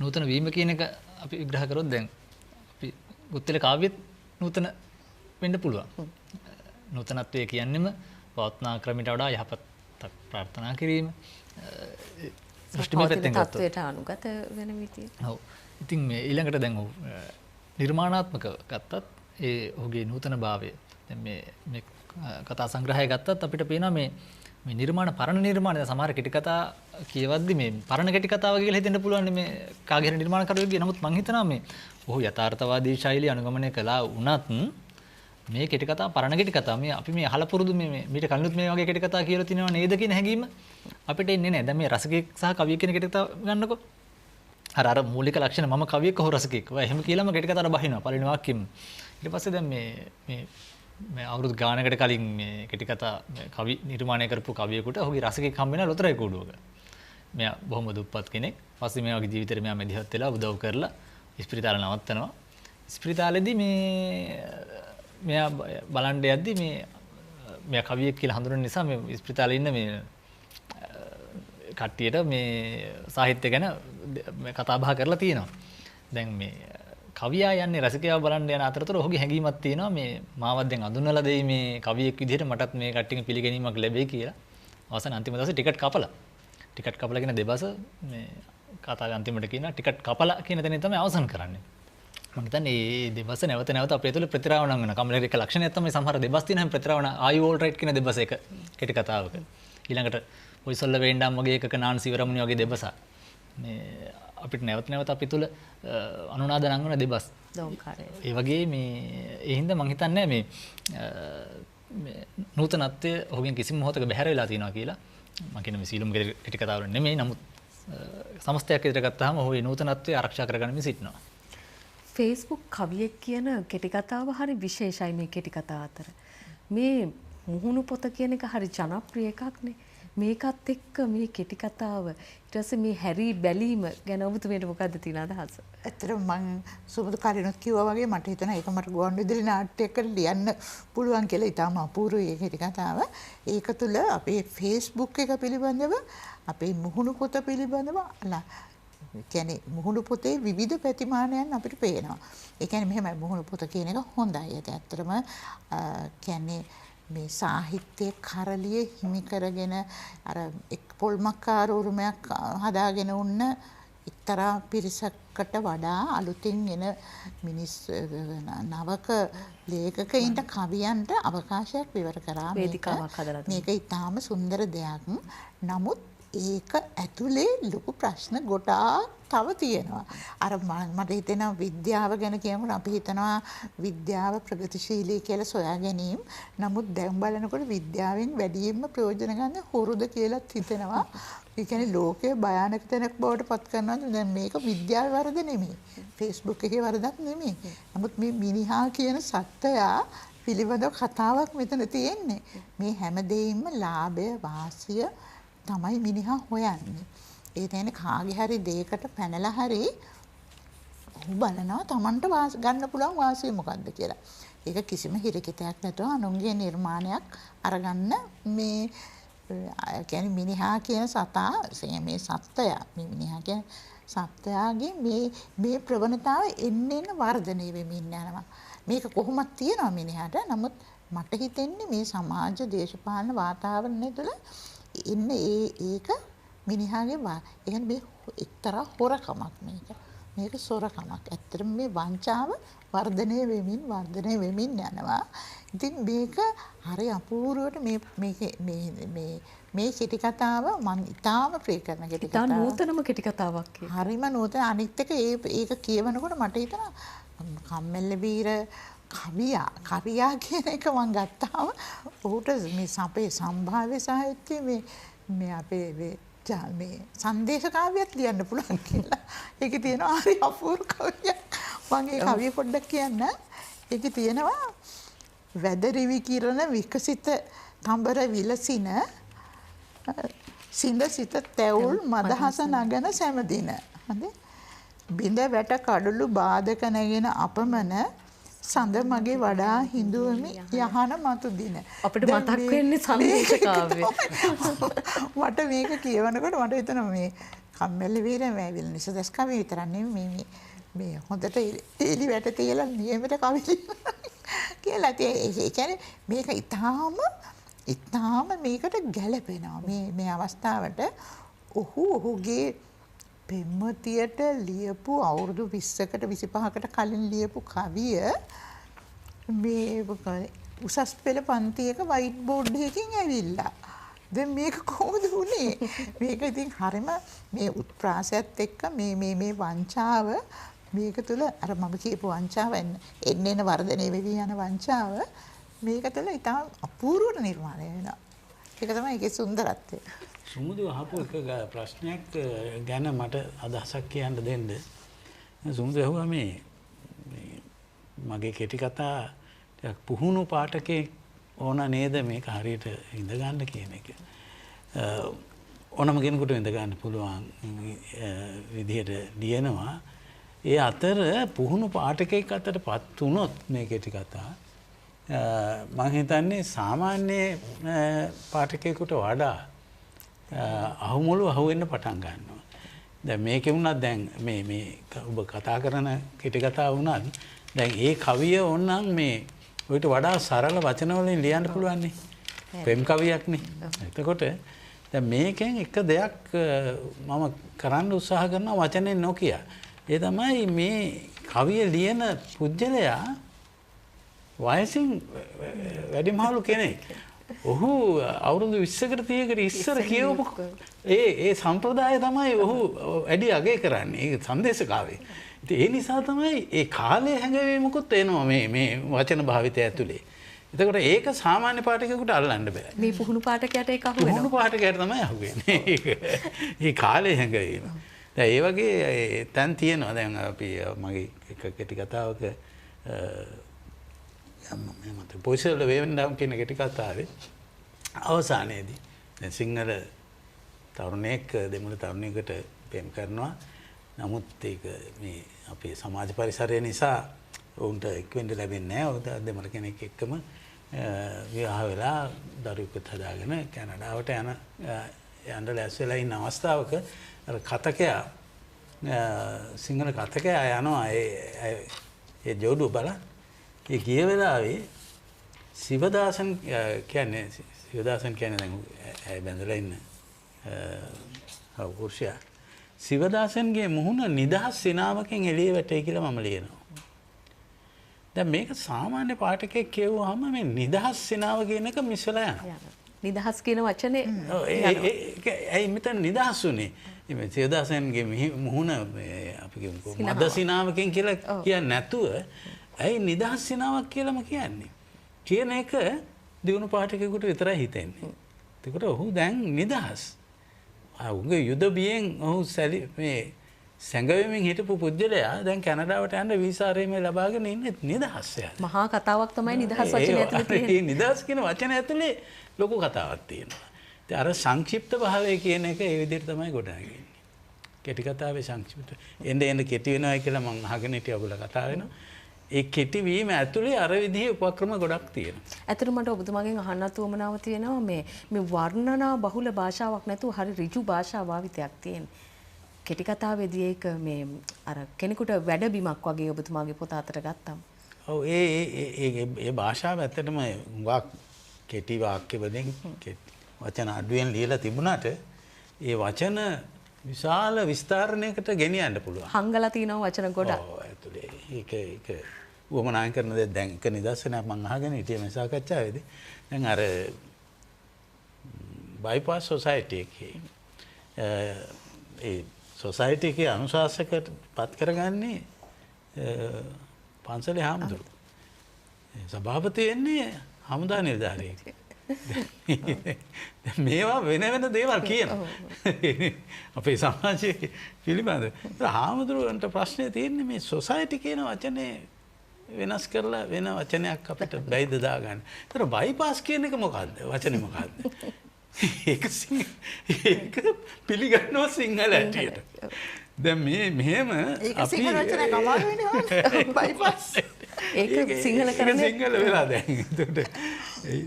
නූතන වීම කියන එක අපි විග්‍රහ කරොත් දැන් අපි උත්තර කාව්‍යෙත් නූතන වෙන්න පුළුවන්. නූතනත්වය කියන්නේම පවත්නා ක්‍රමයට වඩා යහපත් ප්‍රාර්ථනා කිරීම. සෘෂ්ටිමය පැත්තෙන් ගත්තොත් තත්වයට අනුගත වෙන විදිය. ඔව්. ඉතින් මේ ඊළඟට දැන් ඔහු නිර්මාණාත්මක ගත්තත් ඒ ඔහුගේ නූතන භාවය දැන් මේ කතා සංග්‍රහය ගත්තත් අපිට පේනවා මේ නිර්මාණ පරණ නිර්මාණ දැන් සමහර කෙටි කතා කියවද්දි මේ පරණ කෙටි කතාව කියලා හිතෙන්න පුළුවන් මේ කාගේ හරි නිර්මාණකරුවෙක්ගේ. නමුත් මම හිතනවා මේ ඔහු යථාර්ථවාදී ශෛලිය අනුගමනය කළා වුණත් මේ කෙටි කතා පරණ කෙටි කතා මේ අපි මේ අහලා පුරුදු මීට කලිනුත් මේ වගේ කෙටි කතා කියලා තිනව නේද කියන හැඟීම අපිට එන්නේ නැහැ. දැන් මේ රසිකයෙක් සහ කවියෙක් කියන කෙටි කතා ගන්නකො. අර මූලික ලක්ෂණ මම කවියෙක් ඔහු රසිකයෙක්. ඔය එහෙම කියලාම කෙටි කතාවට බහිනවා පළවෙනි වාක්‍යෙම. ඊට පස්සේ දැන් මේ අවුරුදු ගානකට කලින් මේ කෙටි කතා කවි නිර්මාණය කරපු කවියෙකුට ඔහුගේ රසිකයෙක් හම්බ වෙනා ලොතරැයි කූඩුවක. මෙයා බොහොම දුප්පත් කෙනෙක්. පස්සේ මේ වගේ ජීවිතේට මෙයා මැදිහත් වෙලා උදව් කරලා ඉස්පිරිතාල නවත්තනවා. ඉස්පිරිතාලේදී මෙයා බලන්න යද්දි මෙයා කවියෙක් කියලා හඳුනන නිසා මේ ඉස්පිරිතාලේ ඉන්න මේ කට්ටියට මේ සාහිත්‍ය ගැන කතා බහ කරලා තියෙනවා. දැන් මේ කවියා යන්නේ රසිකයාව බලන්න යන අතරතුර ඔහුගේ හැඟීමක් තියෙනවා මේ මාවත් දැන් අඳුනලා දෙයි මේ කවියෙක් විදිහට මටත් මේ කට්ටියගේ පිළිගැනීමක් ලැබෙයි කියලා. අවසන් අන්තිම දවසේ ටිකට් කපලා කියන දෙබස මේ කතාවේ අන්තිමට කියන ටිකට් කපලා කියන තැනින් තමයි අවසන් කරන්නේ. මම හිතන්නේ මේ දෙබස නැවත අපේ තුළ ප්‍රතිරාවණම් වෙන කමලේක ලක්ෂණයක් තමයි සමහර දෙබස් තියෙන ප්‍රතිරාවණ ආයි ඕල් රයිට් කියන දෙබස එක කෙටි කතාවක. ඊළඟට ඔයිසොල්ල වේන්ඩම් වගේ එකක නාන්සි වරමුණි වගේ දෙබසක්. මේ අපිට නැවත අපි තුළ අනුනාද නංවන දෙබස්. දෝංකාරය. ඒ වගේ මේ ඒ හින්දා මම හිතන්නේ මේ නූතනත්වය ඔහුගෙන් කිසිම මොහොතක බැහැර වෙලා තියෙනවා කියලා. මම කියන මේ සීලුම් කෙටි කතාවල නෙමෙයි. නමුත් සමස්තයක් විදිහට ගත්තාම ඔහු ඒ නූතනත්වය ආරක්ෂා කරගන්නමින් සිටිනවා. Facebook කවියෙක් කියන කෙටි කතාව හරි විශේෂයි මේ කෙටි කතා අතර. මේ මුහුණු පොත කියන එක හරි ජනප්‍රිය එකක්නේ. මේකත් එක්ක මේ කෙටි කතාව ඊට පස්සේ මේ හැරි බැලීම ගැන ඔබතුමීට මොකද්ද තියෙන අදහස? ඇත්තටම මම සුබුදු කලිනුත් කිව්වා වගේ මට හිතෙනවා ඒක මට ගුවන්විදුලි නාට්‍යයකට ලියන්න පුළුවන් කියලා. ඊටම අපූර්වයි ඒ කෙටි කතාව. ඒක තුළ අපේ Facebook එක පිළිබඳව අපේ මුහුණු පොත පිළිබඳව කියන්නේ මුහුණු පොතේ විවිධ ප්‍රතිමානයන් අපිට පේනවා. ඒ කියන්නේ මෙහෙමයි මුහුණු පොත කියන එක හොඳයි. ඒක ඇත්තටම කියන්නේ මේ සාහිත්‍ය කරලිය හිමි කරගෙන අර එක් පොල්මක්කාර උරුමයක් හදාගෙන උන්න එක්තරා පිරිසකට වඩා අලුතින් එන නවක ලේඛකයින්ට කවියන්ට අවකාශයක් විවර කරා වේදිකාවක් හදලා මේක ඊටාම සුන්දර දෙයක්. නමුත් ඒක ඇතුලේ ලොකු ප්‍රශ්න ගොඩාක් තව තියෙනවා. අර මට හිතෙනවා විද්‍යාව ගැන කියනකොට අපි හිතනවා විද්‍යාව ප්‍රගතිශීලී කියලා සොයා ගැනීම. නමුත් දැන් බලනකොට විද්‍යාවෙන් වැඩියෙන්ම ප්‍රයෝජන ගන්න හොරුද කියලාත් හිතෙනවා. ඒ කියන්නේ ලෝකයේ භයානක තැනක් බවට පත් කරනවා. දැන් මේක විද්‍යාවේ වරද නෙමෙයි. Facebook එකේ වරදක් නෙමෙයි. නමුත් මේ මිනිහා කියන සත්වයා පිළිබඳව කතාවක් මෙතන තියෙන්නේ. මේ හැම දෙයින්ම ලාභය වාසිය තමයි මිනිහා හොයන්නේ. ඒ කියන්නේ කාගේ හරි දෙයකට පැනලා හරි බලනවා Tamanට ගන්න පුළුවන් වාසිය මොකද්ද කියලා. ඒක කිසිම හිරකිතයක් නැතුව අනුන්ගේ නිර්මාණයක් අරගන්න මේ කියන්නේ මිනිහා කියන සතා මේ සත්වයා මේ මිනිහා කියන සත්වයාගේ මේ ප්‍රවණතාවය එන්න වර්ධනය වෙමින් යනවා. මේක කොහොමද තියෙනවා මිනිහාට. නමුත් මට හිතෙන්නේ මේ සමාජ දේශපාලන වාතාවරණය තුළ ඒක මිනිහාගේ මේ එක්තරා හොරකමක් මේක සොරකමක්. ඇත්තටම මේ වංචාව වර්ධනය වෙමින් යනවා. ඉතින් මේක හරි අපූර්වට මේ කෙටි කතාව මම ඉතාම ප්‍රිය කරන කෙටි ඉතා කතාව. නූතනම කෙටි කතාවක් ඒක. හරිම නූතන. අනිත් එක ඒක කියවනකොට මට හිතෙනවා කම්මැල්ල බීර කවියා කියන එක මම ගත්තාම ඔහුට මේ අපේ සම්භාව්‍ය සාහිත්‍යයේ මේ අපේ මේ සංදේශ කාව්‍යයක් ලියන්න පුළුවන් කියලා. ඒකේ තියෙනවා හරි අපූර්ව කවියක්. මම ඒ කවිය පොඩ්ඩක් කියන්න. ඒකේ තියෙනවා වැදරිවි කිරණ විකසිත තඹර විලසින සිඳ සිත තැවුල් මදහස නගන සැමදින. හරි? බිඳ වැට කඩළු බාධක නැගෙන අපමණ සඳ මගේ වඩා හිඳුවමි යහන මතු දින. අපිට මතක් වෙන්නේ සංදේශ කාව්‍ය. මට මේක කියවනකොට මට හිතෙනවා මේ කම්මැලි වීර මේ නිසදස් කවිය විතරක් නෙමෙයි මේ හොඳට එලි වැට තියලා නියමිත කවි කියලා. ඒ කියන්නේ මේක ඉතාම මේකට ගැළපෙනවා මේ අවස්ථාවට. ඔහුගේ පෙම්වතියට ලියපු අවුරුදු 20කට 25කට කලින් ලියපු කවිය මේ උසස් පෙළ පන්තියක වයිට් බෝඩ් එකකින් ඇවිල්ලා. දැන් මේක කොහොමද වුනේ? මේක ඉතින් හරිම මේ උත්ප්‍රාසයත් එක්ක මේ වංචාව මේක තුල අර මම කියපු වංචාව එන්න වර්ධනය වෙවි යන වංචාව මේක තුල ඉතාම අපූර්ව නිර්මාණය වෙනවා. ඒක තමයි ඒකේ සුන්දරත්වය. සුමුදු අහපු එක ප්‍රශ්නයක් ගැන මට අදහසක් කියන්න දෙන්න. සුමුදු ඇහුවා මේ මගේ කෙටි කතා ටිකක් පුහුණු පාඨකෙක් ඕන නේද මේක හරියට ඉඳ ගන්න කියන එක. ඕනම කෙනෙකුට ඉඳ ගන්න පුළුවන් විදිහට ලියනවා. ඒ අතර පුහුණු පාඨකෙක් අතරපත් වුණොත් මේ කෙටි කතා මම හිතන්නේ සාමාන්‍ය පාඨකයෙකුට වඩා අහුමුළු අහුවෙන්න පටන් ගන්නවා. දැන් මේකේ වුණත් දැන් මේ ඔබ කතා කරන කෙටි කතාව වුණත් දැන් ඒ කවිය ඕනනම් මේ ඔයිට වඩා සරල වචන වලින් ලියන්න පුළුවන් නේ. පෙම් කවියක් නේ. එතකොට දැන් මේකෙන් එක දෙයක් මම කරන්න උත්සාහ කරනවා වචනෙන් නොකිය. ඒ තමයි මේ කවිය ලියන පුජ්‍යලයා වයසින් වැඩිමහලු කෙනෙක්. ඔහු අවුරුදු 20කට 30කට ඉස්සර කියවපු ඒ සම්ප්‍රදාය තමයි ඔහු වැඩි අගය කරන්නේ. ඒ සංදේශ කාව්‍යය. ඉතින් ඒ නිසා තමයි ඒ කාලේ හැඟවීමකුත් එනවා මේ වචන භාවිතය ඇතුලේ. එතකොට ඒක සාමාන්‍ය පාඨකයෙකුට අල්ලන්න බෑ. මේ පුහුණු පාඨකයට ඒක අහු වෙනවා. පුහුණු පාඨකයට තමයි අහු වෙන්නේ. ඒ කාලේ හැඟවීම. දැන් ඒ වගේ තැන් තියෙනවා. දැන් අපි මගේ එක කෙටි කතාවක මම පොයිසල් වේවෙන්ඩම් කියන කෙටි කතාවේ අවසානයේදී දැන් සිංහල තරුණයෙක් දෙමළ තරුණියකට ප්‍රේම කරනවා. නමුත් ඒක මේ අපේ සමාජ පරිසරය නිසා උන්ට එක්වෙන්න ලැබෙන්නේ නැහැ. උන්ට දෙමළ කෙනෙක් එක්කම විවාහ වෙලා දරුවෙකුත් හදාගෙන කැනඩාවට යන්න ලෑස්ති වෙලා ඉන්න අවස්ථාවක අර කතකයා සිංහල කතකයා යනවා ඒ ජෝඩුව බලන්න. ඒ ගිය වෙලාවේ සිවදාසන් කියන්නේ දැන් ඇය බැඳලා ඉන්න පුරුෂයා සිවදාසන්ගේ මුහුණ නිදහස් සිනාවකින් එළිය වැටේ කියලා මම ලියනවා. දැන් මේක සාමාන්‍ය පාඨකයෙක් කියවුවාම මේ නිදහස් සිනාව කියන එක මිස් වෙලා යනවා. නිදහස් කියන වචනේ ඇයි මෙතන නිදහස් උනේ? මේ සිවදාසන්ගේ මුහුණ අපි කියමුකෝ මද සිනාවකින් කියලා කියන්නේ නැතුව ඇයි නිදහස් සිනාවක් කියලාම කියන්නේ? කියන එක දිනු පාඨකයෙකුට විතරයි හිතෙන්නේ. ඒකට ඔහු දැන් නිදහස්. ඔහුගේ යුද බියෙන් ඔහු මේ සැඟවෙමින් හිටපු පුජ්‍යලයා දැන් කැනඩාවට යන්න වීසා ආරේමේ ලබාගෙන ඉන්නේ නිදහස් යා. මහා කතාවක් තමයි නිදහස් වචනේ ඇතුලේ තියෙන්නේ. මේ නිදහස් කියන වචනේ ඇතුලේ ලොකු කතාවක් තියෙනවා. ඉතින් අර සංක්ෂිප්ත භාවය කියන එක ඒ විදිහට තමයි ගොඩනගන්නේ. කෙටි කතාවේ සංක්ෂිප්ත. එන්න කෙටි වෙනවා කියලා මම අහගෙන හිටියා ඔයගොල්ලෝ කතා වෙනවා. ඒ කෙටි වීම ඇතුලේ අර විදිහේ උපක්‍රම ගොඩක් තියෙනවා. ඇත්තටම මට ඔබතුමාගෙන් අහන්නත් උවමනාව තියෙනවා මේ වර්ණනා බහුල භාෂාවක් නැතුව හරි ඍජු භාෂා භාවිතයක් තියෙන. කෙටි කතාවේදී ඒක මේ අර කෙනෙකුට වැඩබිමක් වගේ ඔබතුමාගේ පොත අතට ගත්තම. ඔව් ඒ භාෂාව ඇත්තටම හුඟක් කෙටි වාක්‍ය වලින් වචන අඩුවෙන් ලියලා තිබුණාට ඒ වචන විශාල විස්තරණයකට ගෙනියන්න පුළුවන්. හංගලා තියෙනවා වචන ගොඩක්. ඔව් ඇතුලේ ඒක වමනා කරන දේ දැන් එක නිදර්ශනයක් මම අහගෙන හිටියේ මේ සාකච්ඡාවේදී. දැන් අර බයිපාස් සොසයිටි එකේ ඒ සොසයිටි එකේ අනුශාසකට පත් කරගන්නේ පන්සලේ හාමුදුරුවෝ. සභාපති වෙන්නේ හමුදා නිලධාරියෙක්. මේවා වෙන වෙන දේවල් කියනවා. අපේ සමාජයේ පිළිබඳ. හාමුදුරුවන්ට ප්‍රශ්නේ තියෙන්නේ මේ සොසයිටි කියන වචනේ වෙනස් කරලා වෙන වචනයක් අපිට බැයිද දාගන්න. ඒතර බයිපාස් කියන එක මොකද්ද? වචනේ මොකද්ද? ඒක පිළිගන්නවා සිංහල ඇටියට. දැන් මෙහෙම ඒක සිංහල වචනයක් අමාරු වෙනවා බයිපාස්. ඒක සිංහල කරන්නේ සිංහල වෙලා දැන්. එතකොට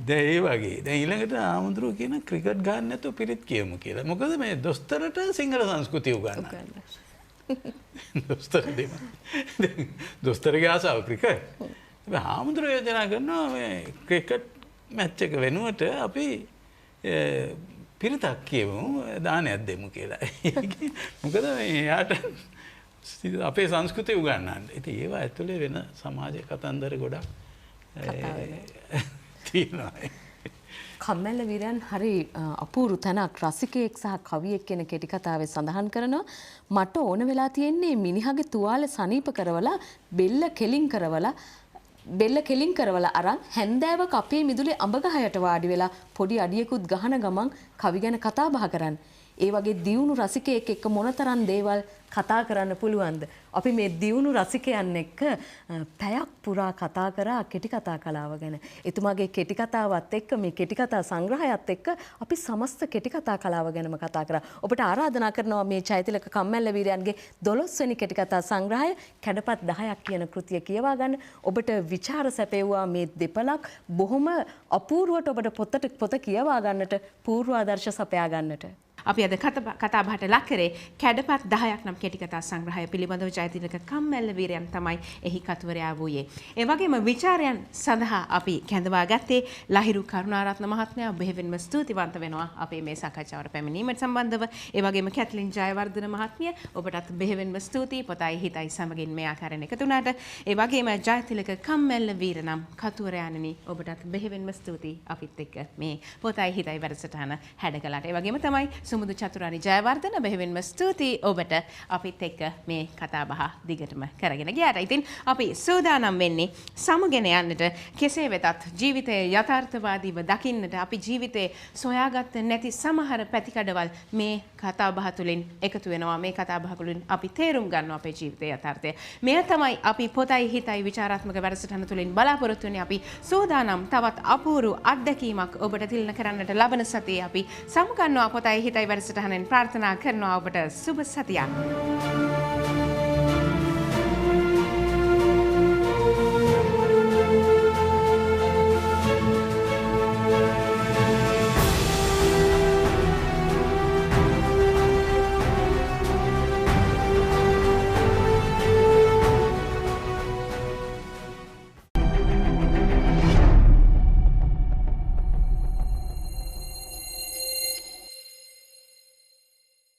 දැන් ඒ වගේ. දැන් ඊළඟට ආමුද්‍රෝ කියන ක්‍රිකට් ගන්න නැතුව පිරිත් කියමු කියලා. මොකද මේ දොස්තරට සිංහල සංස්කෘතිය උගන්වනවා. දොස්තර දෙම. දොස්තරගේ ආසාව ක්‍රිකට්. හැබැයි ආමුද්‍රෝ යෝජනා කරනවා මේ ක්‍රිකට් මැච් එක වෙනුවට අපි පිරිතක් කියමු දානයක් දෙමු කියලා. මොකද එයාට අපේ සංස්කෘතිය උගන්වන්න. ඉතින් ඒවා ඇතුලේ වෙන සමාජ කතන්දර ගොඩක් තියෙනවා. කම්මැල්ල වීරයන් හරි අපූරු තැනක් රසිකයෙක් සහ කවියෙක් කියන කෙටි කතාවේ සඳහන් කරනවා. මට ඕන වෙලා තියෙන්නේ මිනිහගේ තුවාල සනීප කරවලා බෙල්ල කෙලින් කරවලා අරන් හැන්දෑවක අපේ මිදුලේ අඹ ගහයට වාඩි වෙලා පොඩි අඩියකුත් ගහන ගමන් කවි ගැන කතා බහ කරන්න. ඒ වගේ දියුණු රසිකයෙක් එක්ක මොනතරම් දේවල් කතා කරන්න පුළුවන්ද? අපි මේ දියුණු රසිකයන් එක්ක පැයක් පුරා කතා කරා කෙටි කතා කලාව ගැන. එතුමාගේ කෙටි කතාවත් එක්ක මේ කෙටි කතා සංග්‍රහයත් එක්ක අපි සමස්ත කෙටි කතා කලාව ගැනම කතා කරා. ඔබට ආරාධනා කරනවා මේ චෛතිලක කම්මැල්ල වීරයන්ගේ 12 වෙනි කෙටි කතා සංග්‍රහය කැඩපත් 10ක් කියන කෘතිය කියවා ගන්න. ඔබට විචාර සැපෙව්වා මේ දෙපළක් බොහොම අපූර්වට ඔබට පොත කියවා ගන්නට පූර්වාදර්ශ සපයා ගන්නට. අපි අද කතා බහට ලක් කරේ කැඩපත් 10ක් නම් කෙටි කතා සංග්‍රහය පිළිබඳව ජයතිලක කම්මැල්ල වීරයන් තමයි එහි කතුවරයා වූයේ. ඒ වගේම විචාරයන් සඳහා අපි කැඳවා ගත්තේ ලහිරු කරුණාරත්න මහත්මයා. බෙහෙවින්ම ස්තුතිවන්ත වෙනවා අපේ මේ සාකච්ඡාවට පැමිණීමට සම්බන්ධව. ඒ වගේම කැත්ලින් ජයවර්ධන මහත්මිය ඔබටත් බෙහෙවින්ම ස්තුතියි. පොතයි හිතයි සමගින් මේ ආකාරයෙන් එකතු වුණාට. ඒ වගේම ජයතිලක කම්මැල්ල වීර නම් කතුවරයාණනි ඔබටත් බෙහෙවින්ම ස්තුතියි අපිත් එක්ක මේ පොතයි හිතයි වැඩසටහන හැඩගලට. ඒ වගේම තමයි සුමුදු චතුරානි ජයවර්ධන බෙහෙවින්ම ස්තුතියි ඔබට අපිත් එක්ක මේ කතා බහ දිගටම කරගෙන ගියාට. ඉතින් අපි සූදානම් වෙන්නේ සමුගෙන යන්නට. කෙසේ වෙතත් ජීවිතයේ යථාර්ථවාදීව දකින්නට අපි ජීවිතේ සොයාගත්ත නැති සමහර පැතිකඩවල් මේ කතා බහ තුළින් එකතු වෙනවා. මේ කතා බහ තුළින් අපි තේරුම් ගන්නවා අපේ ජීවිතයේ යථාර්ථය. මෙය තමයි අපි පොතයි හිතයි විචාරාත්මක වැඩසටහන තුළින් බලාපොරොත්තු වෙන්නේ. අපි සූදානම් තවත් අපූර්ව අත්දැකීමක් ඔබට තිලන කරන්නට ලබන සතියේ අපි සමුගන්නවා පොතයි හිතයි වැඩසටහනෙන් ප්‍රාර්ථනා කරනවා ඔබට සුබ සතියක්.